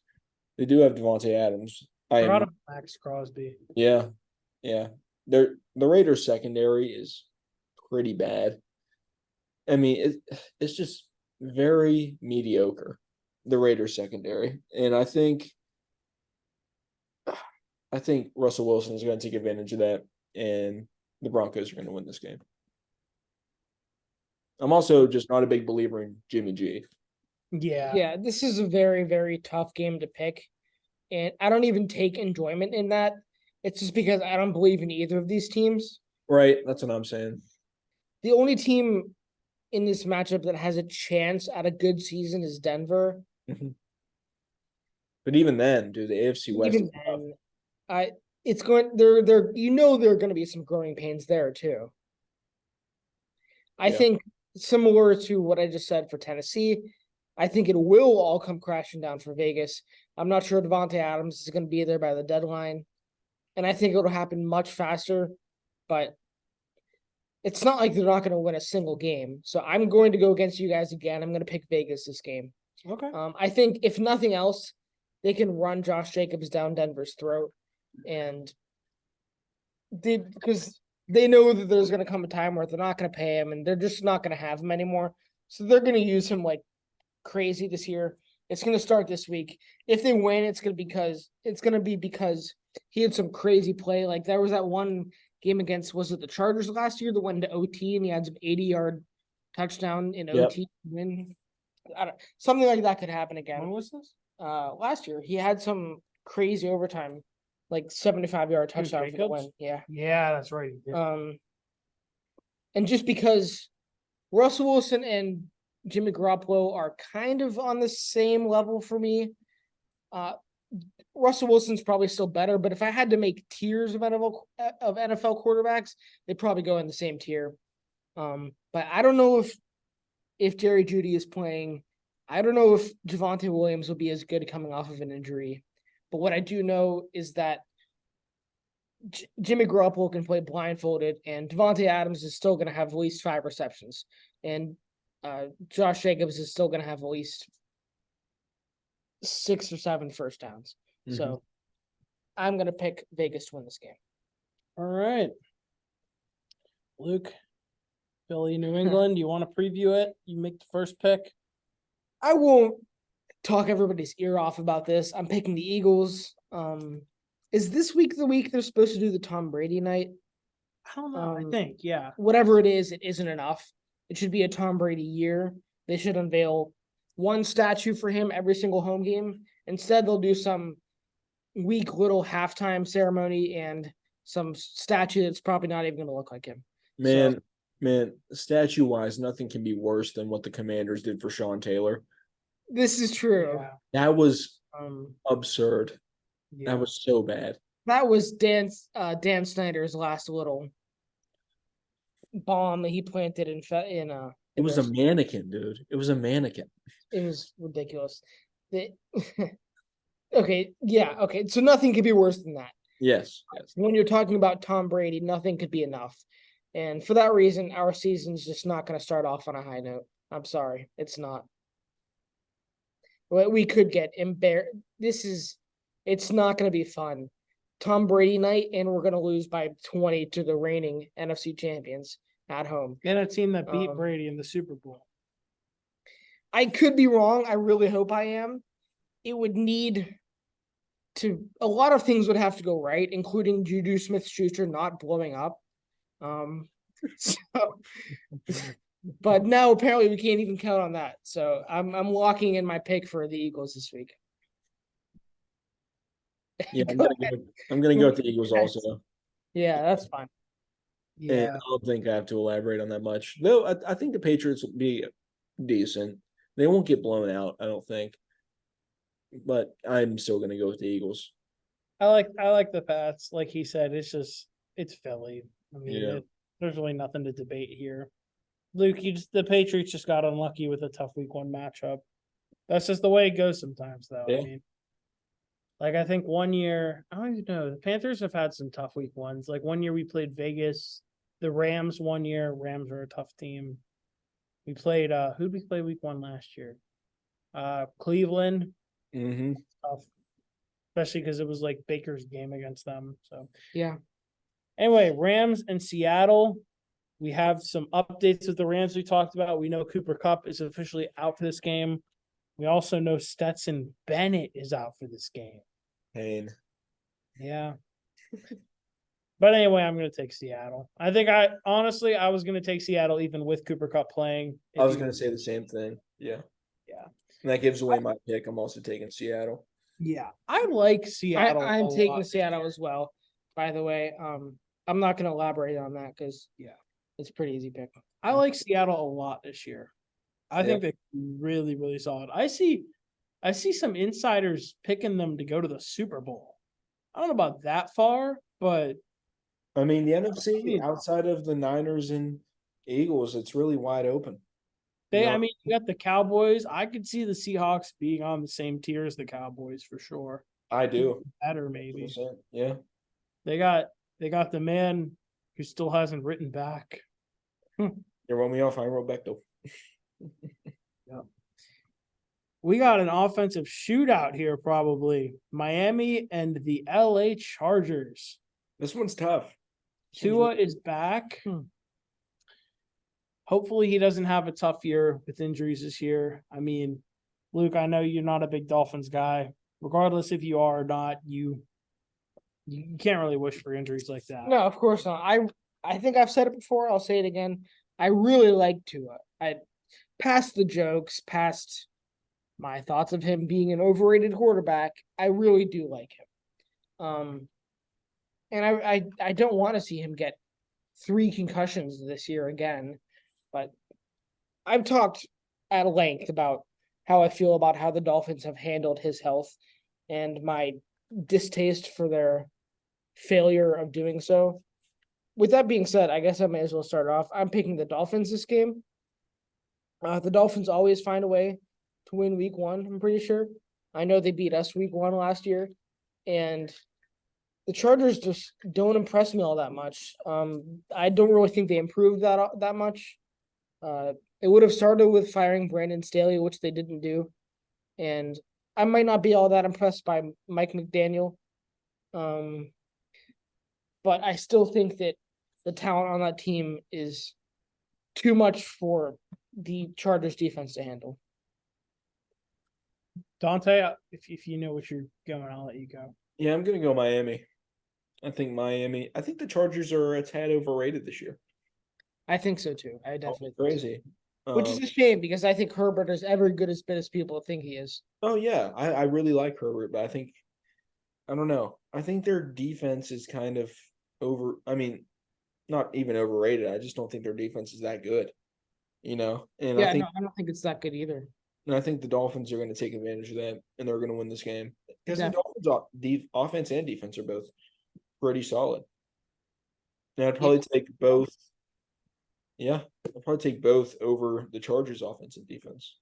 they do have Devontae Adams. Forgot about Max Crosby. Yeah. The Raiders secondary is pretty bad. I mean, it's just very mediocre, the Raiders secondary. And I think Russell Wilson is going to take advantage of that, and the Broncos are going to win this game. I'm also just not a big believer in Jimmy G. Yeah. Yeah, this is a very, very tough game to pick. And I don't even take enjoyment in that. It's just because I don't believe in either of these teams. Right, that's what I'm saying. The only team in this matchup that has a chance at a good season is Denver. But even then, dude, the AFC West. Even then, it's going they're there are going to be some growing pains there too. I think similar to what I just said for Tennessee, I think it will all come crashing down for Vegas. I'm not sure Devontae Adams is going to be there by the deadline, and I think it'll happen much faster. But it's not like they're not going to win a single game. So I'm going to go against you guys again. I'm going to pick Vegas this game. Okay. I think if nothing else, they can run Josh Jacobs down Denver's throat, and because they know that there's going to come a time where they're not going to pay him, and they're just not going to have him anymore. So they're going to use him like crazy this year. It's going to start this week. If they win, it's going to be because he had some crazy play. Like there was that one game against, was it the Chargers last year that went into OT and he had some 80-yard touchdown in OT win. Something like that could happen again. When was this? Last year he had some crazy overtime, like 75-yard touchdown for the win. Yeah. Yeah, that's right. And just because Russell Wilson and Jimmy Garoppolo are kind of on the same level for me. Russell Wilson's probably still better, but if I had to make tiers of NFL quarterbacks, they'd probably go in the same tier. But I don't know if Jerry Jeudy is playing. I don't know if Javonte Williams will be as good coming off of an injury. But what I do know is that Jimmy Garoppolo can play blindfolded, and Devontae Adams is still going to have at least 5 receptions. And Josh Jacobs is still going to have at least 6 or 7 first downs. Mm-hmm. So I'm going to pick Vegas to win this game. All right. Luke, Philly, New England, you want to preview it? You make the first pick? I won't talk everybody's ear off about this. I'm picking the Eagles. Is this week the week they're supposed to do the Tom Brady night? I don't know. I think, yeah. Whatever it is, it isn't enough. It should be a Tom Brady year. They should unveil one statue for him every single home game. Instead, they'll do some weak little halftime ceremony and some statue that's probably not even going to look like him. Man, statue-wise, nothing can be worse than what the Commanders did for Sean Taylor. This is true. Yeah. That was absurd. Yeah. That was so bad. That was Dan Snyder's last little bomb that he planted in it was a mannequin, dude. It was a mannequin. It was ridiculous. Okay. So nothing could be worse than that. Yes. When you're talking about Tom Brady, nothing could be enough. And for that reason, our season's just not going to start off on a high note. I'm sorry. It's not. We could get embarrassed. It's not going to be fun. Tom Brady night, and we're going to lose by 20 to the reigning NFC champions at home. And a team that beat Brady in the Super Bowl. I could be wrong. I really hope I am. It would need to – a lot of things would have to go right, including Juju Smith-Schuster not blowing up. But now apparently we can't even count on that. So I'm locking in my pick for the Eagles this week. Yeah, I'm gonna go with the Eagles also. Yeah, that's fine. Yeah, and I don't think I have to elaborate on that much. Though I think the Patriots will be decent. They won't get blown out, I don't think. But I'm still gonna go with the Eagles. I like the Pats. Like he said, it's Philly. I mean, there's really nothing to debate here. Luke, the Patriots just got unlucky with a tough week 1 matchup. That's just the way it goes sometimes, though. Yeah. I mean, like I think one year, I don't even know. The Panthers have had some tough week 1s. Like one year we played Vegas, the Rams one year. Rams are a tough team. We played who'd we play week 1 last year? Cleveland. Mm-hmm. Tough. Especially because it was like Baker's game against them. So Yeah. anyway, Rams and Seattle. We have some updates with the Rams we talked about. We know Cooper Kupp is officially out for this game. We also know Stetson Bennett is out for this game. Pain. Yeah. But anyway, I'm going to take Seattle. I think I was going to take Seattle even with Cooper Kupp playing. I was going to say the same thing. Yeah. Yeah. And that gives away my pick. I'm also taking Seattle. Yeah. I like Seattle. I'm taking Seattle as well, by the way. I'm not going to elaborate on that because it's a pretty easy pick. I like Seattle a lot this year. I think they're really, really solid. I see some insiders picking them to go to the Super Bowl. I don't know about that far, but I mean, the NFC outside of the Niners and Eagles, it's really wide open. I mean, you got the Cowboys. I could see the Seahawks being on the same tier as the Cowboys for sure. I do. Better maybe. 100%. Yeah. They got the man who still hasn't written back. You wrote me off. I wrote back though. Yeah. We got an offensive shootout here, probably. Miami and the LA Chargers. This one's tough. Tua is back. Hopefully he doesn't have a tough year with injuries this year. I mean, Luke, I know you're not a big Dolphins guy. Regardless if you are or not, you can't really wish for injuries like that. No, of course not. I think I've said it before. I'll say it again. I really like Tua. Past the jokes, past my thoughts of him being an overrated quarterback, I really do like him. And I don't want to see him get 3 concussions this year again. But I've talked at length about how I feel about how the Dolphins have handled his health and my distaste for their failure of doing so. With that being said, I guess I may as well start off. I'm picking the Dolphins this game. The Dolphins always find a way to win week 1, I'm pretty sure. I know they beat us week 1 last year. And the Chargers just don't impress me all that much. I don't really think they improved that much. It would have started with firing Brandon Staley, which they didn't do. And I might not be all that impressed by Mike McDaniel. But I still think that the talent on that team is too much for the Chargers defense to handle. Dante, if you know what you're going, I'll let you go. Yeah, I'm going to go Miami. I think the Chargers are a tad overrated this year. I think so too. I definitely think crazy. so. Which is a shame because I think Herbert is every good as people think he is. Oh yeah, I really like Herbert, but I don't know. I think their defense is kind of not even overrated. I just don't think their defense is that good. And I don't think it's that good either. And I think the Dolphins are going to take advantage of that, and they're going to win this game because Yeah. the Dolphins' offense and defense are both pretty solid. And I'd probably take both. Yeah, I'd probably take both over the Chargers' offense and defense.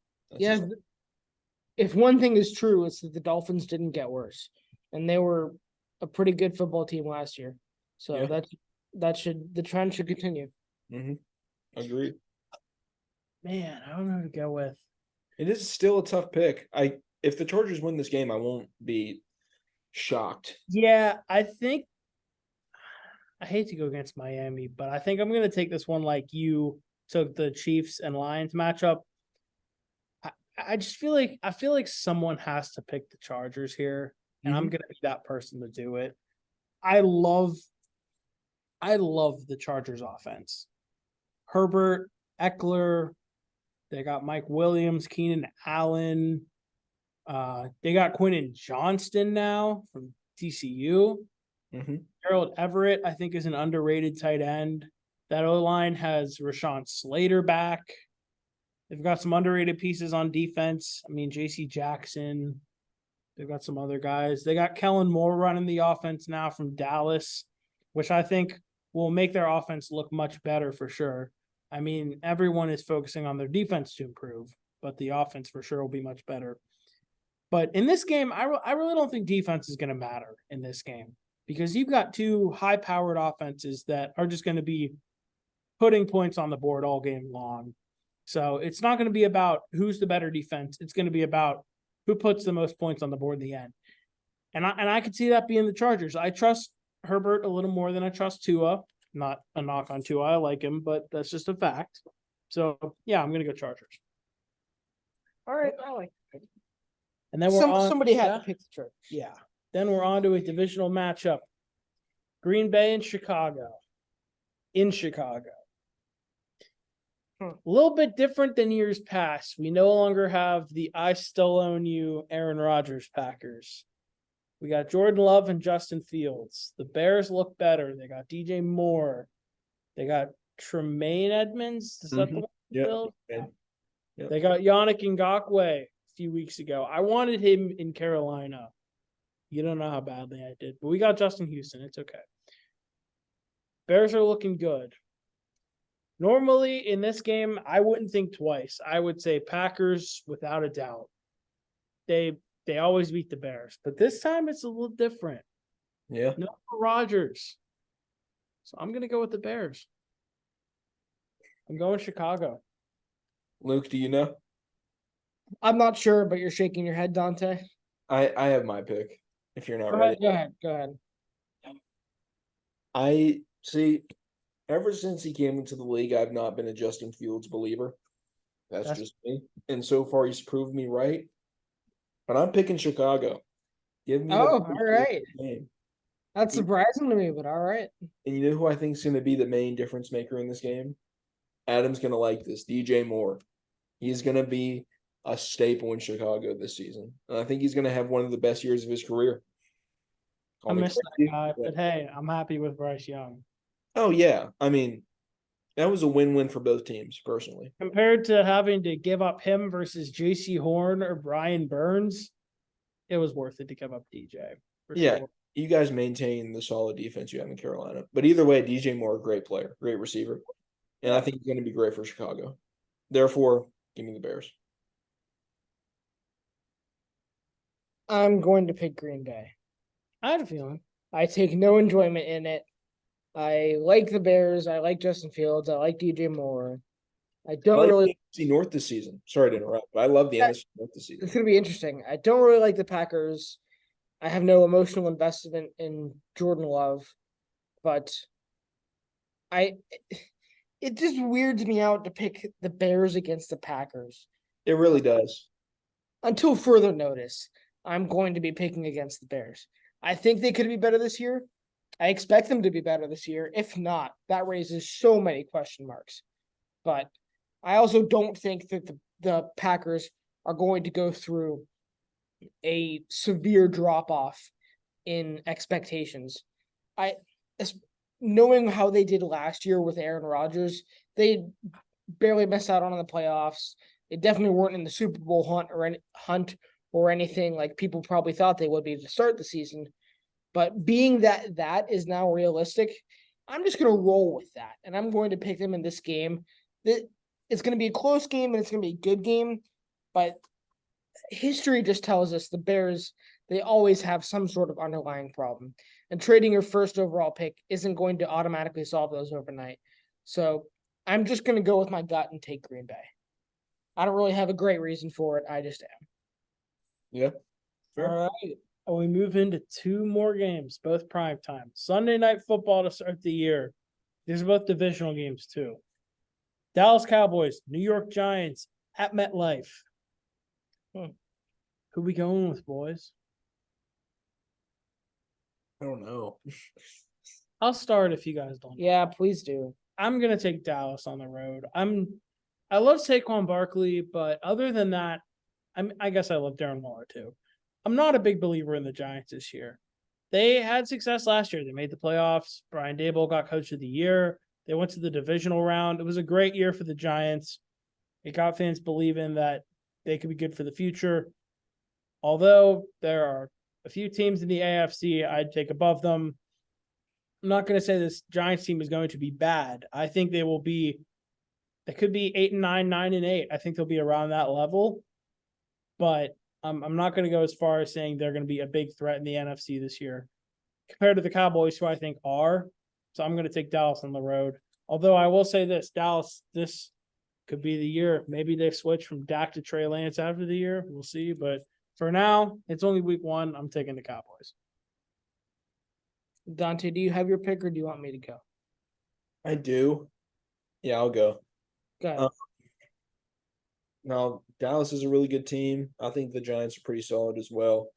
If one thing is true, it's that the Dolphins didn't get worse, and they were a pretty good football team last year. So the trend should continue. Mm-hmm. Agreed. Man, I don't know who to go with. It is still a tough pick. If the Chargers win this game, I won't be shocked. Yeah, I hate to go against Miami, but I think I'm going to take this one like you took the Chiefs and Lions matchup. I just feel like someone has to pick the Chargers here, and I'm going to be that person to do it. I love the Chargers offense. Herbert, Eckler, they got Mike Williams, Keenan Allen. They got Quentin Johnston now from TCU. Gerald Everett, I think, is an underrated tight end. That O-line has Rashawn Slater back. They've got some underrated pieces on defense. I mean, J.C. Jackson. They've got some other guys. They got Kellen Moore running the offense now from Dallas, which I think will make their offense look much better for sure. I mean, everyone is focusing on their defense to improve, but the offense for sure will be much better. But in this game, I really don't think defense is going to matter in this game because you've got two high-powered offenses that are just going to be putting points on the board all game long. So it's not going to be about who's the better defense. It's going to be about who puts the most points on the board in the end. And I could see that being the Chargers. I trust Herbert a little more than I trust Tua. Not a knock on Tua. I like him, but that's just a fact. So yeah, I'm gonna go Chargers. All right, I like it. And then we're on. Somebody had yeah, to pick the Chargers. Yeah. Then we're on to a divisional matchup. Green Bay and Chicago. In Chicago. A little bit different than years past. We no longer have the I still own you Aaron Rodgers Packers. We got Jordan Love and Justin Fields. The Bears look better. They got DJ Moore. They got Tremaine Edmonds. Is that the one? Yep. They got Yannick Ngakoue a few weeks ago. I wanted him in Carolina. You don't know how badly I did, but we got Justin Houston. It's okay. Bears are looking good. Normally in this game, I wouldn't think twice. I would say Packers without a doubt. They always beat the Bears, but this time it's a little different. Yeah. No Rodgers. So I'm going to go with the Bears. I'm going Chicago. Luke, do you know? I'm not sure, but you're shaking your head, Dante. I have my pick. If you're not Go ready, ahead. Go ahead. I see. Ever since he came into the league, I've not been a Justin Fields believer. That's just me. And so far, he's proved me right. But I'm picking Chicago. Give me all right. game. That's surprising to me, but all right. And you know who I think is going to be the main difference maker in this game? Adam's going to like this. DJ Moore. He's going to be a staple in Chicago this season. And I think he's going to have one of the best years of his career. I miss that guy, but hey, I'm happy with Bryce Young. Oh, yeah. I mean, that was a win-win for both teams, personally. Compared to having to give up him versus J.C. Horn or Brian Burns, it was worth it to give up DJ. Yeah, sure. You guys maintain the solid defense you have in Carolina. But either way, DJ Moore, great player, great receiver. And I think he's going to be great for Chicago. Therefore, give me the Bears. I'm going to pick Green Bay. I had a feeling. I take no enjoyment in it. I like the Bears. I like Justin Fields. I like DJ Moore. I don't like really the NFC North this season. Sorry to interrupt, but I love the NFC North this season. It's going to be interesting. I don't really like the Packers. I have no emotional investment in Jordan Love, but it just weirds me out to pick the Bears against the Packers. It really does. Until further notice, I'm going to be picking against the Bears. I think they could be better this year. I expect them to be better this year. If not, that raises so many question marks. But I also don't think that the Packers are going to go through a severe drop-off in expectations. Knowing how they did last year with Aaron Rodgers, they barely missed out on the playoffs. They definitely weren't in the Super Bowl hunt or anything like people probably thought they would be to start the season. But being that is now realistic, I'm just going to roll with that. And I'm going to pick them in this game. It's going to be a close game and it's going to be a good game. But history just tells us the Bears, they always have some sort of underlying problem. And trading your first overall pick isn't going to automatically solve those overnight. So I'm just going to go with my gut and take Green Bay. I don't really have a great reason for it. I just am. Yeah. Sure. All right. We move into two more games, both prime time. Sunday Night Football to start the year. These are both divisional games too. Dallas Cowboys, New York Giants at MetLife. Who we going with, boys? I don't know. I'll start if you guys don't. Yeah, please do. I'm gonna take Dallas on the road. I love Saquon Barkley, but other than that, I guess I love Darren Waller too. I'm not a big believer in the Giants this year. They had success last year. They made the playoffs. Brian Daboll got coach of the year. They went to the divisional round. It was a great year for the Giants. It got fans believing that they could be good for the future. Although there are a few teams in the AFC I'd take above them. I'm not going to say this Giants team is going to be bad. I think they will be They could be 8-9, 9-8. I think they'll be around that level. But I'm not going to go as far as saying they're going to be a big threat in the NFC this year compared to the Cowboys, who I think are. So I'm going to take Dallas on the road. Although I will say this, Dallas, this could be the year. Maybe they switch from Dak to Trey Lance after the year. We'll see. But for now, it's only week 1. I'm taking the Cowboys. Dante, do you have your pick or do you want me to go? I do. Yeah, I'll go. Go ahead. Now, Dallas is a really good team. I think the Giants are pretty solid as well.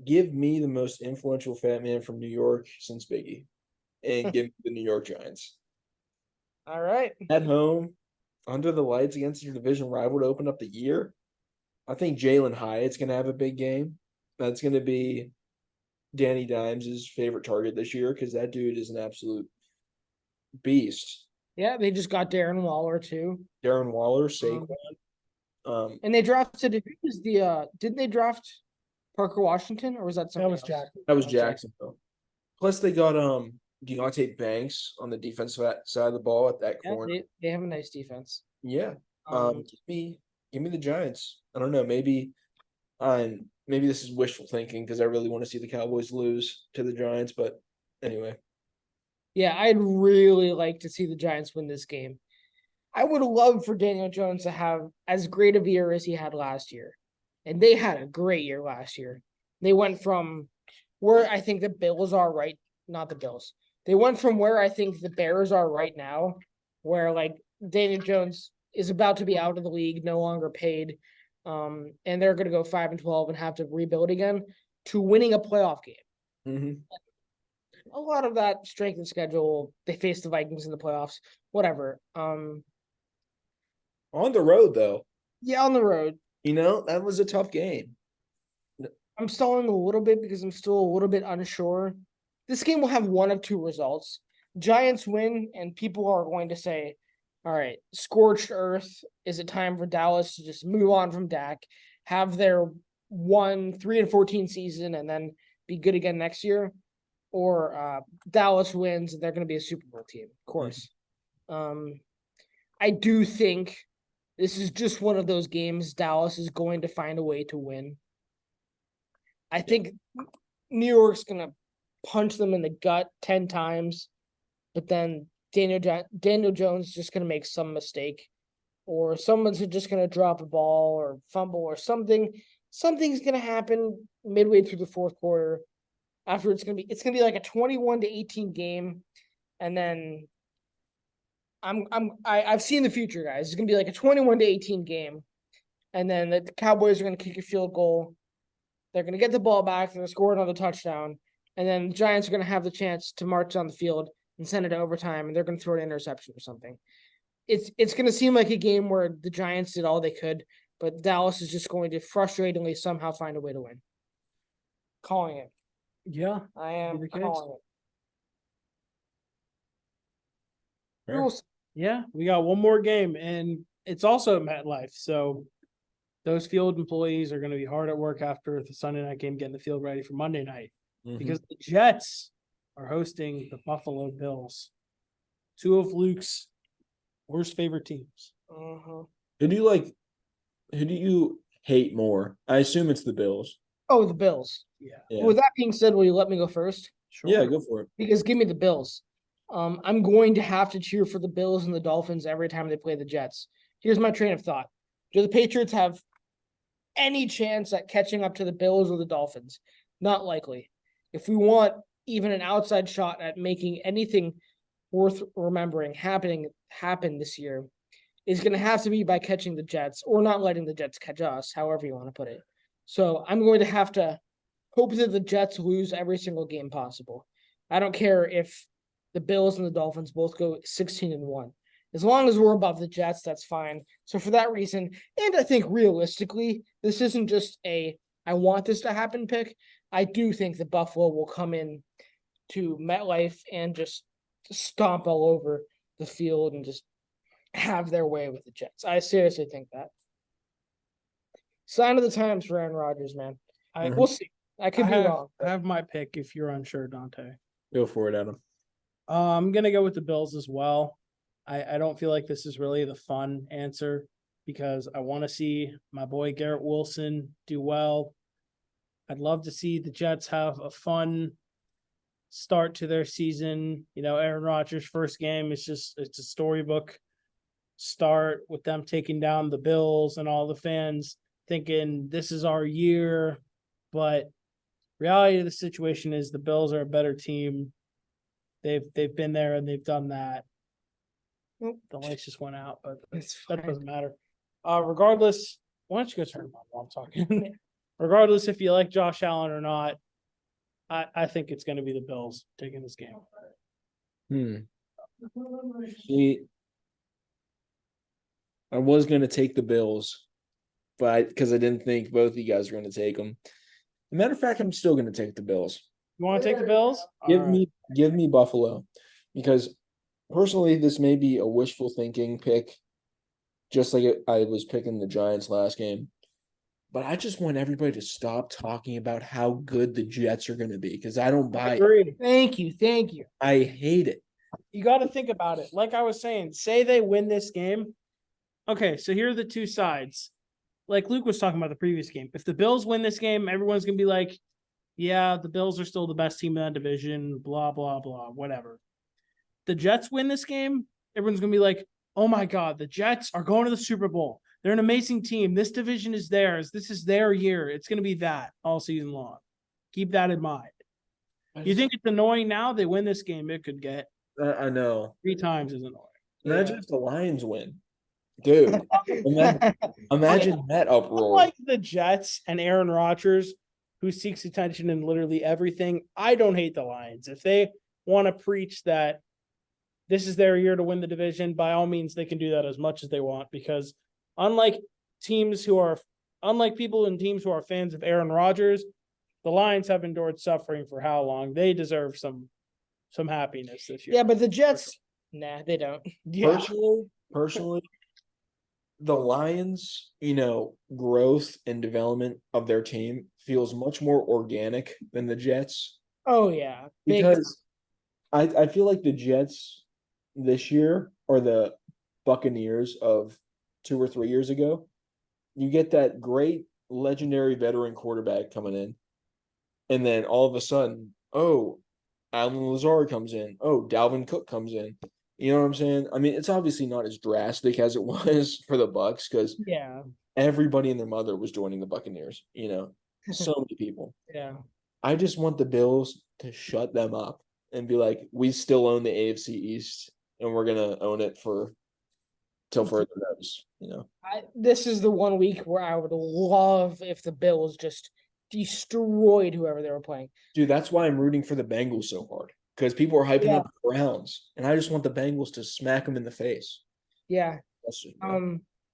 Give me the most influential fat man from New York since Biggie, and give me the New York Giants. All right. At home, under the lights against your division rival to open up the year, I think Jalen Hyatt's going to have a big game. That's going to be Danny Dimes' favorite target this year because that dude is an absolute beast. Yeah, they just got Darren Waller too. Darren Waller, Saquon. And they drafted who was didn't they draft Parker Washington or was that something That was else? Jackson. That was Jacksonville. Plus, they got Deontay Banks on the defensive side of the ball at that Yeah, corner. they have a nice defense. Yeah. Give me the Giants. I don't know. Maybe this is wishful thinking because I really want to see the Cowboys lose to the Giants. But anyway, Yeah, I'd really like to see the Giants win this game. I would love for Daniel Jones to have as great of a year as he had last year. And they had a great year last year. They went from where I think the Bills are right, not the Bills. They went from where I think the Bears are right now, where like Daniel Jones is about to be out of the league, no longer paid, and they're going to go 5-12 and have to rebuild again, to winning a playoff game. mm-hmm. A lot of that strength of schedule. They face the Vikings in the playoffs. Whatever. On the road though, Yeah, on the road. that was a tough game. I'm stalling a little bit because I'm still a little bit unsure. This game will have one of two results. Giants win, and people are going to say, all right, scorched earth. Is it time for Dallas to just move on from Dak, have their 3-14 season, and then be good again next year? Or Dallas wins, and they're going to be a Super Bowl team, of course. I do think this is just one of those games Dallas is going to find a way to win. I think New York's going to punch them in the gut 10 times, but then Daniel Jones is just going to make some mistake, or someone's just going to drop a ball or fumble or something. Something's going to happen midway through the fourth quarter. After it's gonna be like a 21-18 game, and then I've seen the future, guys. It's gonna be like a 21-18 game, and then the Cowboys are gonna kick a field goal. They're gonna get the ball back. They're gonna score another touchdown, and then the Giants are gonna have the chance to march on the field and send it to overtime, and they're gonna throw an interception or something. It's gonna seem like a game where the Giants did all they could, but Dallas is just going to frustratingly somehow find a way to win. Calling it. Yeah. I am the case. calling it. Fair. Yeah, we got one more game, and it's also at MetLife. So those field employees are going to be hard at work after the Sunday night game, getting the field ready for Monday night, because the Jets are hosting the Buffalo Bills, two of Luke's worst favorite teams. Who do you hate more? I assume it's the Bills. Oh, the Bills. Yeah. With that being said, will you let me go first? Sure. Yeah, go for it. Because give me the Bills. I'm going to have to cheer for the Bills and the Dolphins every time they play the Jets. Here's my train of thought. Do the Patriots have any chance at catching up to the Bills or the Dolphins? Not likely. If we want even an outside shot at making anything worth remembering happen this year, is going to have to be by catching the Jets or not letting the Jets catch us, however you want to put it. So I'm going to have to hope that the Jets lose every single game possible. I don't care if the Bills and the Dolphins both go 16-1. As long as we're above the Jets, that's fine. So for that reason, and I think realistically, this isn't just a I want this to happen pick. I do think that Buffalo will come in to MetLife and just stomp all over the field and just have their way with the Jets. I seriously think that. Sign of the times for Aaron Rodgers, man. We'll see. I could be wrong. I have my pick if you're unsure, Dante. Go for it, Adam. I'm gonna go with the Bills as well. I don't feel like this is really the fun answer because I want to see my boy Garrett Wilson do well. I'd love to see the Jets have a fun start to their season. Aaron Rodgers' first game is it's a storybook start with them taking down the Bills and all the fans thinking this is our year. But reality of the situation is the Bills are a better team. They've been there and they've done that. The lights just went out, but that doesn't matter. Regardless, why don't you go turn them on while I'm talking? Regardless if you like Josh Allen or not, I think it's going to be the Bills taking this game. See, I was going to take the Bills, but because I didn't think both of you guys were going to take them. As a matter of fact, I'm still going to take the Bills. You want to take the Bills? Give me Buffalo, because personally, this may be a wishful thinking pick, just like I was picking the Giants last game. But I just want everybody to stop talking about how good the Jets are going to be, because I don't buy it. Thank you. I hate it. You got to think about it. Like I was saying, say they win this game. Okay, so here are the two sides. Like Luke was talking about the previous game. If the Bills win this game, everyone's going to be like, yeah, the Bills are still the best team in that division, blah, blah, blah, whatever. The Jets win this game, everyone's going to be like, oh my God, the Jets are going to the Super Bowl. They're an amazing team. This division is theirs. This is their year. It's going to be that all season long. Keep that in mind. You think it's annoying now? They win this game, it could get I know 3 times as annoying. Imagine if the Lions win. Dude, imagine that uproar. Like the Jets and Aaron Rodgers, who seeks attention in literally everything. I don't hate the Lions. If they want to preach that this is their year to win the division, by all means, they can do that as much as they want, because unlike people in teams who are fans of Aaron Rodgers, the Lions have endured suffering for how long? They deserve some happiness this year. Yeah, but the Jets, nah, they don't. Yeah. Personally, the Lions, growth and development of their team feels much more organic than the Jets. Oh yeah, because I feel like the Jets this year are the Buccaneers of 2 or 3 years ago. You get that great legendary veteran quarterback coming in, and then all of a sudden, oh, Alan Lazard comes in. Oh, Dalvin Cook comes in. You know what I'm saying? I mean, it's obviously not as drastic as it was for the Bucs, because everybody and their mother was joining the Buccaneers. So many people. Yeah. I just want the Bills to shut them up and be like, we still own the AFC East, and we're gonna own it till further notice. This is the 1 week where I would love if the Bills just destroyed whoever they were playing. Dude, that's why I'm rooting for the Bengals so hard, because people are hyping up the Browns, and I just want the Bengals to smack them in the face. Yeah.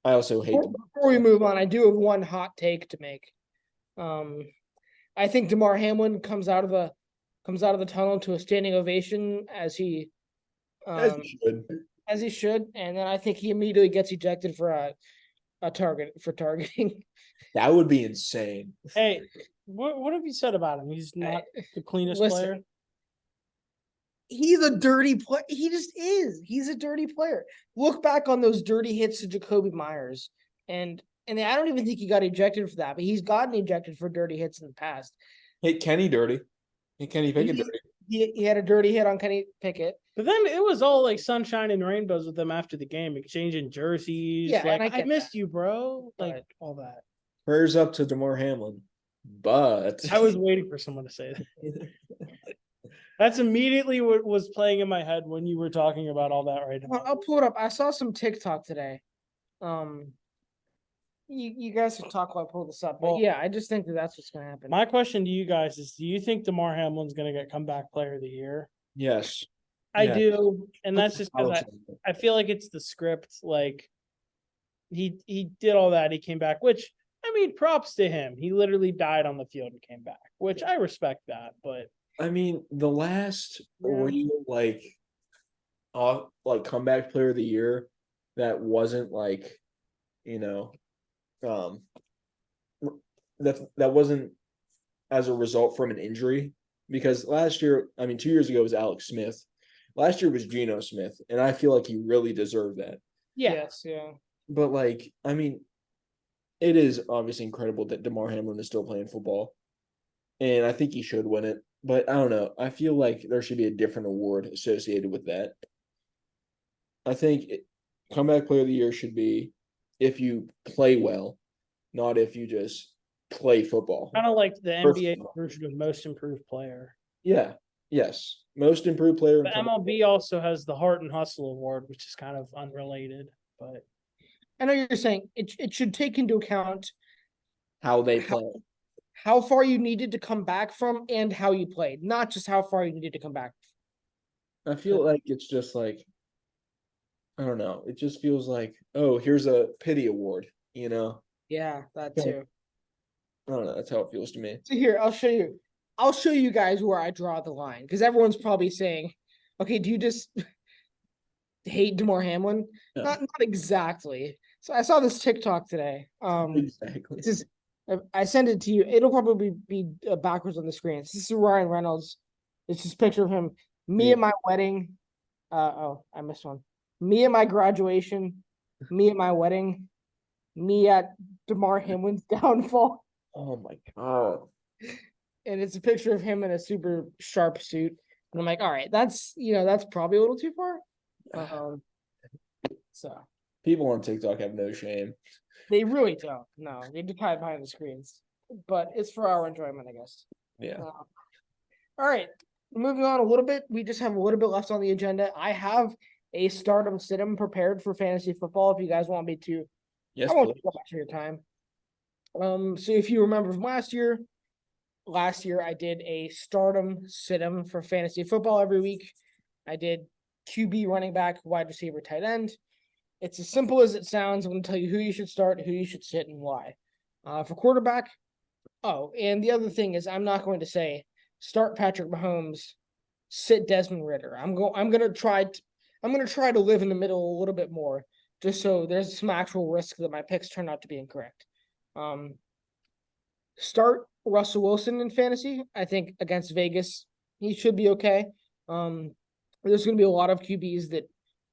I also hate them. Before we move on, I do have one hot take to make. I think DeMar Hamlin comes out of the tunnel to a standing ovation as he should, and then I think he immediately gets ejected for targeting. That would be insane. Hey, what have you said about him? He's not the cleanest player. He's a dirty player. He just is. He's a dirty player. Look back on those dirty hits to Jacoby Myers, and I don't even think he got ejected for that, but he's gotten ejected for dirty hits in the past. Hit Kenny dirty. Hit Kenny Pickett dirty. He had a dirty hit on Kenny Pickett. But then it was all like sunshine and rainbows with them after the game, exchanging jerseys. Yeah, like, I missed you, bro. Like all that. Prayers up to DeMar Hamlin. But I was waiting for someone to say that. That's immediately what was playing in my head when you were talking about all that right now. I'll pull it up. I saw some TikTok today. You guys can talk while I pull this up. But yeah, I just think that's what's going to happen. My question to you guys is, do you think DeMar Hamlin's going to get comeback player of the year? Yes. I do. And that's just because I feel like it's the script. Like he did all that. He came back, which, I mean, props to him. He literally died on the field and came back, which I respect that. But I mean, the last real comeback player of the year that wasn't that wasn't as a result from an injury, because last year, I mean, 2 years ago was Alex Smith, Last year was Geno Smith, and I feel like he really deserved that. Yes, yeah. But like, I mean, it is obviously incredible that DeMar Hamlin is still playing football, and I think he should win it. But I don't know. I feel like there should be a different award associated with that. I think comeback player of the year should be if you play well, not if you just play football. Kind of like the First NBA of all. version of most improved player. Yeah. Yes. Most improved player. But MLB also has the Heart and Hustle Award, which is kind of unrelated. But I know you're saying it should take into account how they play. how far you needed to come back from and how you played, not just how far you needed to come back. I feel like it's just like, I don't know. It just feels like, oh, here's a pity award, you know? Yeah, that Yeah. too. I don't know. That's how it feels to me. So here, I'll show you. I'll show you guys where I draw the line because everyone's probably saying, "Okay, do you just hate DeMar Hamlin?" No. Not exactly. So I saw this TikTok today. Exactly. This is I sent it to you. It'll probably be backwards on the screen. This is Ryan Reynolds. It's just a picture of him. Me Yeah. at my wedding. Oh, I missed one. Me at my graduation. Me at my wedding. Me at DeMar Hamlin's downfall. Oh my God. And it's a picture of him in a super sharp suit. And I'm like, all right, that's probably a little too far. So People on TikTok have no shame. they really don't. No, they do hide behind the screens. But it's for our enjoyment, I guess. Yeah. All right. Moving on a little bit. We just have a little bit left on the agenda. I have a stardom sit-em prepared for fantasy football if you guys want me to. Yes, I won't please. take up much of your time. So if you remember from last year I did a stardom sit-em for fantasy football every week. I did QB, running back, wide receiver, tight end. It's as simple as it sounds. I'm going to tell you who you should start, who you should sit, and why. For quarterback, and the other thing is I'm not going to say start Patrick Mahomes, sit Desmond Ritter. I'm going to try to live in the middle a little bit more, just so there's some actual risk that my picks turn out to be incorrect. Start Russell Wilson in fantasy. I think against Vegas, he should be okay. There's going to be a lot of QBs that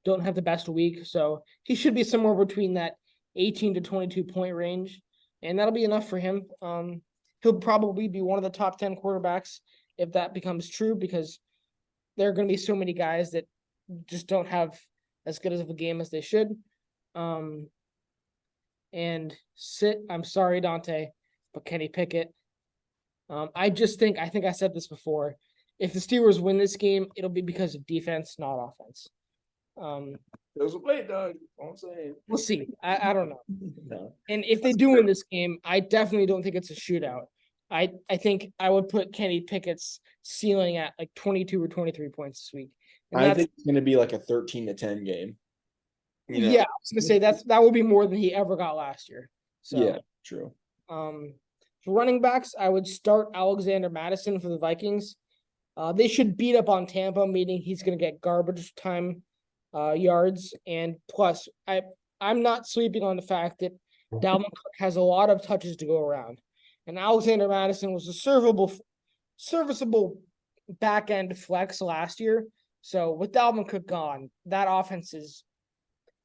don't have the best week, so he should be somewhere between that 18 to 22 point range, and that'll be enough for him. He'll probably be one of the top 10 quarterbacks if that becomes true, because there are going to be so many guys that just don't have as good of a game as they should. And sit, I'm sorry, Dante, but Kenny Pickett. I think I said this before. If the Steelers win this game, it'll be because of defense, not offense. There's a play, dog. I'm saying. We'll see. I don't know. No. And if they do win this game, I definitely don't think it's a shootout. I think I would put Kenny Pickett's ceiling at like 22 or 23 points this week. And I think it's going to be like a 13-10 game. You know? Yeah, I was gonna say that would be more than he ever got last year. So Yeah, true. For running backs, I would start Alexander Madison for the Vikings. They should beat up on Tampa, meaning he's gonna get garbage time yards. And plus, I'm not sleeping on the fact that Dalvin Cook has a lot of touches to go around. And Alexander Madison was a serviceable back end flex last year. So with Dalvin Cook gone, that offense is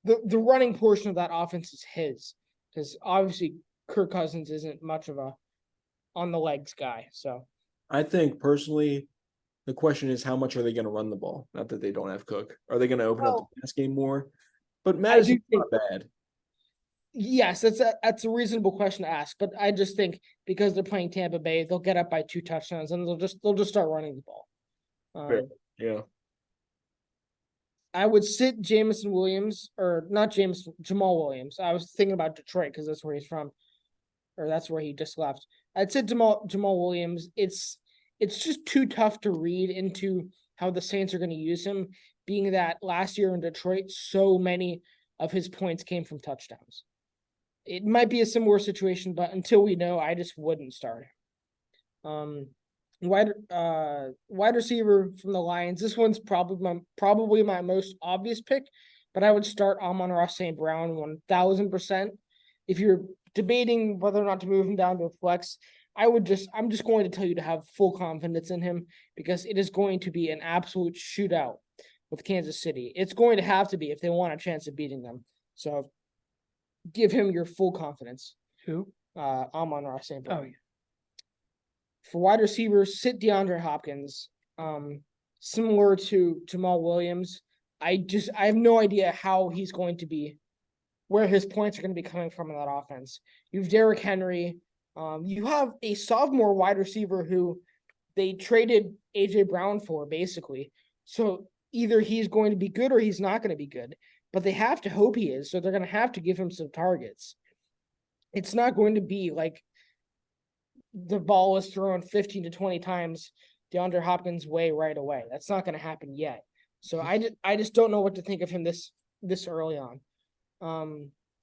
the running portion of that offense is his, because obviously Kirk Cousins isn't much of a on the legs guy. So I think personally, the question is how much are they going to run the ball? Not that they don't have Cook. Are they going to open up the pass game more? But Madison's not bad. Yes, that's a reasonable question to ask. But I just think because they're playing Tampa Bay, they'll get up by 2 touchdowns and they'll just start running the ball. Yeah. I would sit Jamal Williams. I was thinking about Detroit because that's where he's from, or that's where he just left. I'd sit Jamal Williams. It's just too tough to read into how the Saints are going to use him, being that last year in Detroit, so many of his points came from touchdowns. It might be a similar situation, but until we know, I just wouldn't start him. Wide receiver from the Lions. This one's probably my most obvious pick, but I would start Amon-Ra St. Brown 1000%. If you're debating whether or not to move him down to a flex, I'm just going to tell you to have full confidence in him, because it is going to be an absolute shootout with Kansas City. It's going to have to be if they want a chance of beating them. So give him your full confidence. Who? Amon-Ra St. Brown. Oh, yeah. For wide receivers, sit DeAndre Hopkins. Similar to Jamal Williams, I have no idea how he's going to be, where his points are going to be coming from in that offense. You have Derrick Henry. You have a sophomore wide receiver who they traded AJ Brown for, basically. So either he's going to be good or he's not going to be good. But they have to hope he is, so they're going to have to give him some targets. It's not going to be like the ball was thrown 15 to 20 times DeAndre Hopkins' way right away. That's not going to happen yet. So I just don't know what to think of him this early on.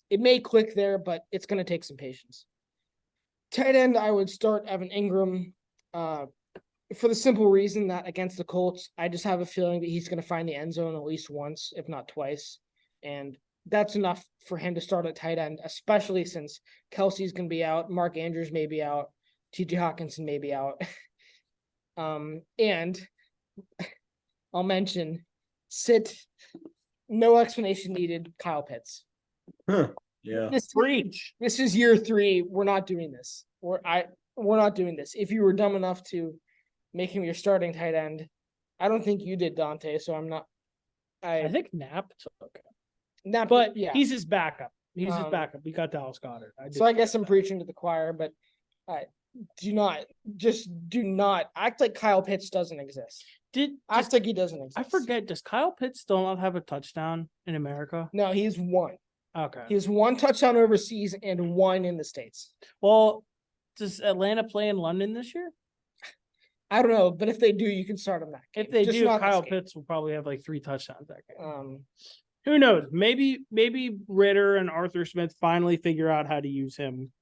It may click there, but it's going to take some patience. Tight end, I would start Evan Ingram for the simple reason that against the Colts, I just have a feeling that he's going to find the end zone at least once, if not twice. And that's enough for him to start at tight end, especially since Kelsey's going to be out, Mark Andrews may be out, TJ Hawkinson may be out. And I'll mention, no explanation needed, Kyle Pitts. Yeah. This is year 3. We're not doing this. We're not doing this. If you were dumb enough to make him your starting tight end, I don't think you did, Dante. So I'm not. I think Knapp took him. Not, But yeah, he's his backup. He's his backup. We got Dallas Goedert. So I guess I'm preaching to the choir, but do not act like Kyle Pitts doesn't exist. Act like he doesn't exist. I forget. Does Kyle Pitts still not have a touchdown in America? No, he's one. Okay. He has 1 touchdown overseas and 1 in the States. Well, does Atlanta play in London this year? I don't know, but if they do, you can start him that game. If they Just do, not this Kyle game. Pitts will probably have like 3 touchdowns that game. Um, Who knows? Maybe Ritter and Arthur Smith finally figure out how to use him.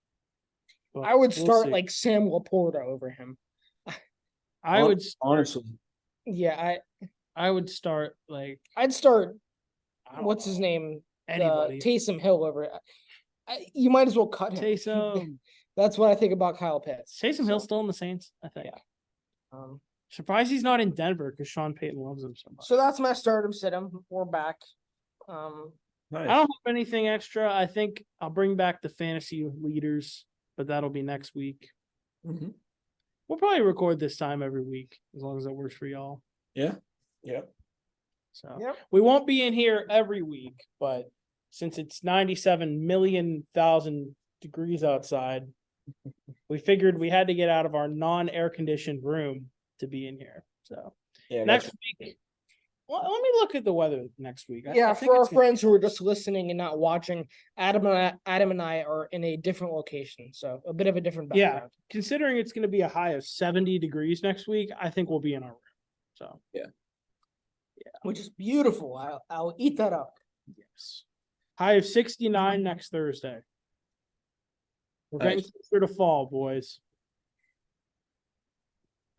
But I would we'll start see. like Sam Laporta over him. I would honestly. Yeah, I would start like I'd start. I don't What's know, his name? Anybody. Taysom Hill over it. You might as well cut him. Taysom. That's what I think about Kyle Pitts. Taysom Hill's still in the Saints, I think. Yeah. Surprised he's not in Denver because Sean Payton loves him so much. So that's my stardom sit him. We're back. Nice. I don't have anything extra. I think I'll bring back the fantasy leaders, but that'll be next week. Mm-hmm. We'll probably record this time every week as long as it works for y'all. Yeah. Yep. So Yep. we won't be in here every week, but since it's 97,000,000 degrees outside, we figured we had to get out of our non-air conditioned room to be in here. So Yeah. next week, well, let me look at the weather next week. I think For our it's gonna- friends who are just listening and not watching, Adam and I are in a different location, so a bit of a different Yeah, background. considering it's going to be a high of 70 degrees next week, I think we'll be in our room. So Which is beautiful. I'll eat that up. yes, high of 69 next Thursday. We're getting Nice. closer to fall, boys.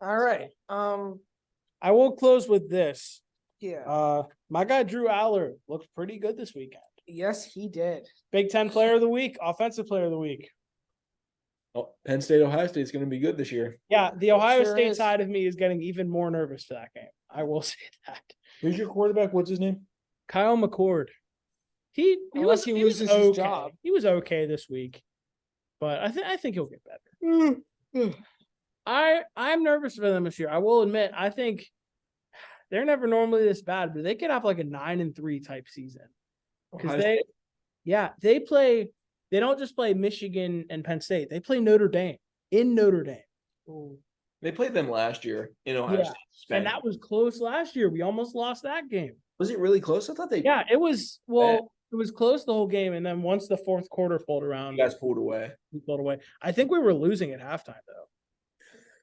All right. I will close with this. Yeah. My guy Drew Aller looked pretty good this weekend. Yes, he did. Big Ten Player of the Week, Offensive Player of the Week. Oh, Penn State, Ohio State's going to be good this year. Yeah, the Ohio sure State is. side of me is getting even more nervous for that game. I will say that. Who's your quarterback? What's his name? Kyle McCord. He Unless he was loses his okay. job. He was okay this week, but I think he'll get better. I'm nervous for them this year. I will admit, I think they're never normally this bad, but they could have like a 9-3 type season because they play. They don't just play Michigan and Penn State. They play Notre Dame in Notre Dame. They played them last year in Ohio Yeah. State. And that was close last year. We almost lost that game. Was it really close? I thought they Yeah, it was. Well, it was close the whole game, and then once the fourth quarter pulled around, you guys pulled away. we pulled away. I think we were losing at halftime though.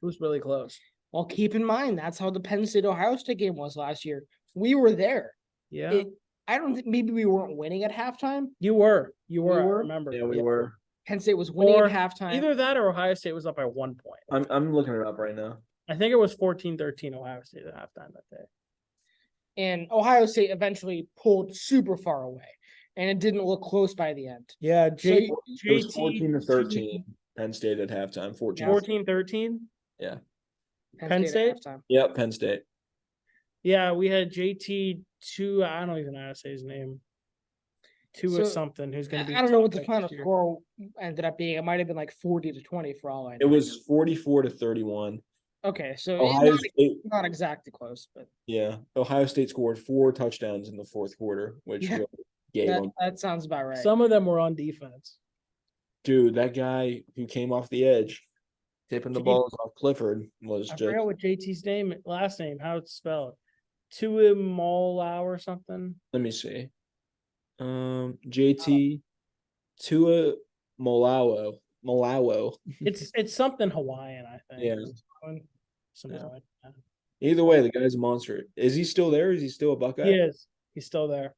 It was really close. Well, keep in mind that's how the Penn State Ohio State game was last year. We were there. Yeah, I don't think maybe we weren't winning at halftime. you were. I were? remember. Yeah, we were. Penn State was winning Or at halftime. Either that or Ohio State was up by 1 point. I'm looking it up right now. I think it was 14-13 Ohio State at halftime that day. And Ohio State eventually pulled super far away, and it didn't look close by the end. Yeah, It was 14-13. Penn State at halftime. 14. 14-13. Yeah. Penn State? at halftime. Yep. Penn State. Yeah, we had JT two. I don't even know how to say his name. Two or So, something. Who's going to be? I don't know what the top pick final this year. score ended up being. It might have been like 40-20 for all I It know. was 44-31. Okay, so Ohio State, not exactly close, but yeah, Ohio State scored 4 touchdowns in the fourth quarter, which Yeah. really gave them. that sounds about right. Some of them were on defense. Dude, that guy who came off the edge, tipping the Gee, balls off Clifford was I just forgot what JT's last name, how it's spelled. Tuimoloau or something. let me see. JT Tua Malawo. It's something Hawaiian, I think. Yeah. Something Yeah. like that. Either way, the guy's a monster. Is he still there? Is he still a Buckeye? He is. He's still there.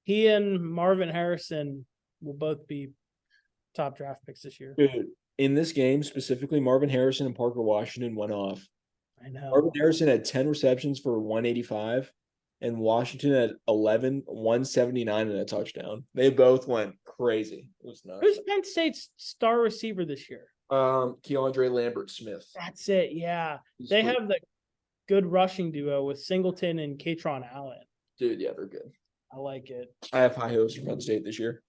He and Marvin Harrison will both be top draft picks this year. Dude, in this game specifically, Marvin Harrison and Parker Washington went off. I know. Marvin Harrison had 10 receptions for 185, and Washington had 11, 179 and a touchdown. They both went crazy. It was nuts. Who's Penn State's star receiver this year? Keandre Lambert Smith. That's it. Yeah. They have the good rushing duo with Singleton and Katron Allen. Dude, yeah, they're good. I like it. I have high hopes for Penn State this year.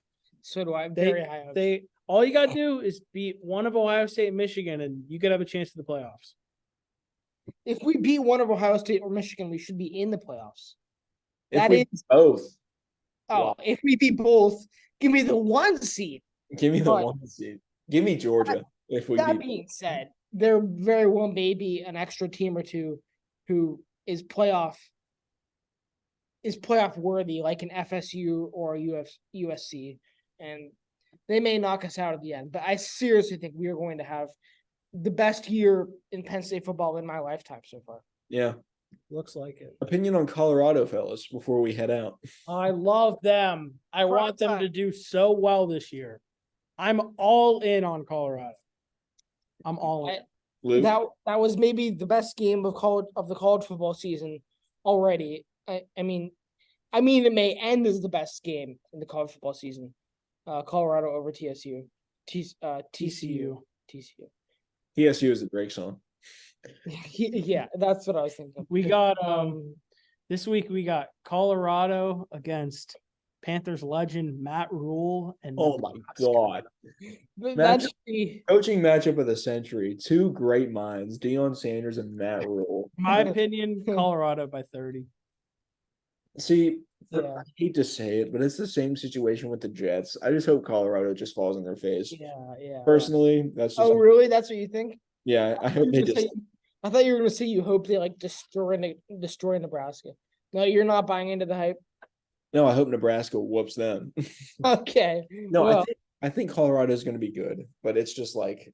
So do I. Very high hopes. They all you gotta do is beat one of Ohio State and Michigan, and you could have a chance at the playoffs. If we beat one of Ohio State or Michigan, we should be in the playoffs. If That we is- both. Oh, Wow. if we beat both, give me the 1 seed. Give me the But- 1 seed. Give me Georgia if we That beat. being said, there very well may be an extra team or two who is playoff worthy, like an FSU or USC, and they may knock us out at the end. But I seriously think we are going to have the best year in Penn State football in my lifetime so far. Yeah. Looks like it. Opinion on Colorado, fellas, before we head out. I love them. I want them to do so well this year. I'm all in on Colorado. I'm all in. Luke? That was maybe the best game of the college football season already. I mean, it may end as the best game in the college football season. Colorado over TSU. TCU. TSU is a Drake song. Yeah, that's what I was thinking. We got this week we got Colorado against Panthers legend Matt Rule and Oh my Nebraska. God. That should be Coaching matchup of the century. Two great minds, Deion Sanders and Matt Rule. My opinion, Colorado by 30. See, Yeah. I hate to say it, but it's the same situation with the Jets. I just hope Colorado just falls on their face. Yeah. Personally, that's just Oh, really? That's what you think? yeah. I hope they just I thought you were going to say you hope they like destroy Nebraska. No, you're not buying into the hype. no. I hope Nebraska whoops them. Okay. No, Well, I think Colorado is going to be good, but it's just like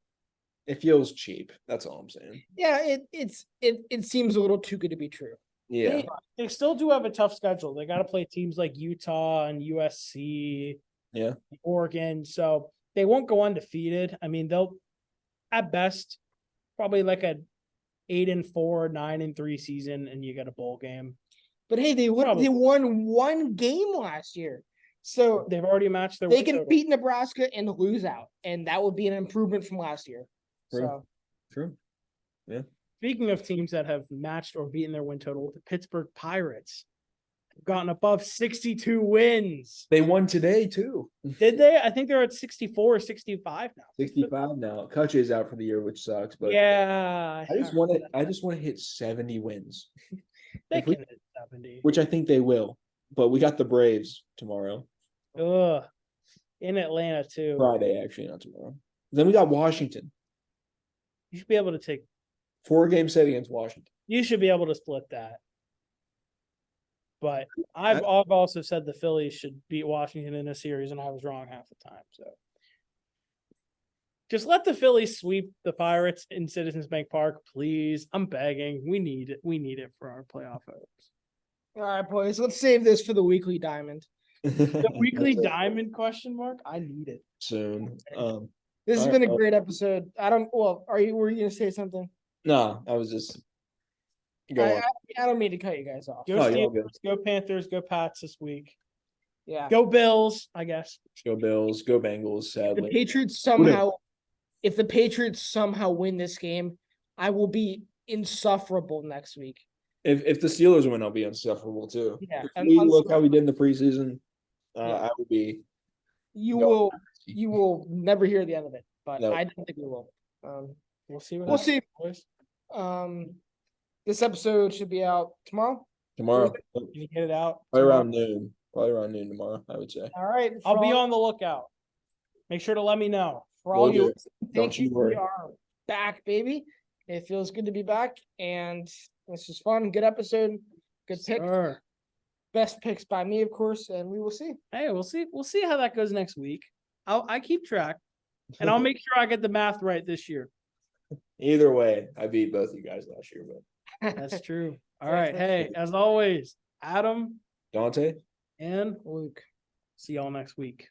it feels cheap. That's all I'm saying. yeah, it seems a little too good to be true. Yeah, They still do have a tough schedule. They got to play teams like Utah and USC, yeah. Oregon. So they won't go undefeated. I mean, they'll at best probably like a 8-4, 9-3 season, and you get a bowl game. But hey, they Probably. won one game last year. So They've already matched their they win can total. beat Nebraska and lose out. And that would be an improvement from last year. True. So True. Speaking of teams that have matched or beaten their win total, the Pittsburgh Pirates have gotten above 62 wins. They won today too. Did they? I think they're at 64 or 65 now. 65 now. Kutch is out for the year, which sucks. But Yeah. I just want to. I just want to hit 70 wins, They if we- can hit 70. which I think they will. But we got the Braves tomorrow, Ugh. In Atlanta, too. Friday actually, not tomorrow. Then we got Washington. You should be able to take, 4-game set against Washington. you should be able to split that. But I've also said the Phillies should beat Washington in a series, and I was wrong half the time. So just let the Phillies sweep the Pirates in Citizens Bank Park, please. I'm begging. We need it. We need it for our playoff hopes. all right, boys, let's save this for the weekly diamond. The weekly diamond question mark? I need it. soon. This has All been a right, great episode. Were you gonna say something? No, I was just go on. I don't mean to cut you guys off. Go Oh, you're all good. Steelers, go Panthers, go Pats this week. Yeah. Go Bills, I guess. Go Bills, go Bengals. The Sadly, Patriots if the Patriots somehow win this game, I will be insufferable next week. If the Steelers win, I'll be insufferable too. Yeah, If and we look how we did in the preseason, Yeah. I would be. you Go will crazy. you will never hear the end of it, but No. I don't think we will. We'll see. What We'll happens, see. boys. This episode should be out tomorrow. Tomorrow, Can you get it out? probably tomorrow? around noon. Probably around noon tomorrow, I would say. All right. I'll be for all- on the lookout. Make sure to let me know. for all Will you. do. Thank Don't you you. worry. We are back, baby. It feels good to be back, and this was fun. Good episode. Good pick. Sure. Best picks by me, of course, and we will see. Hey, we'll see. We'll see how that goes next week. I keep track, and I'll make sure I get the math right this year. Either way, I beat both you guys last year, but That's true. All Yes, right. that's Hey, as always, Adam Dante. and Luke. see y'all next week.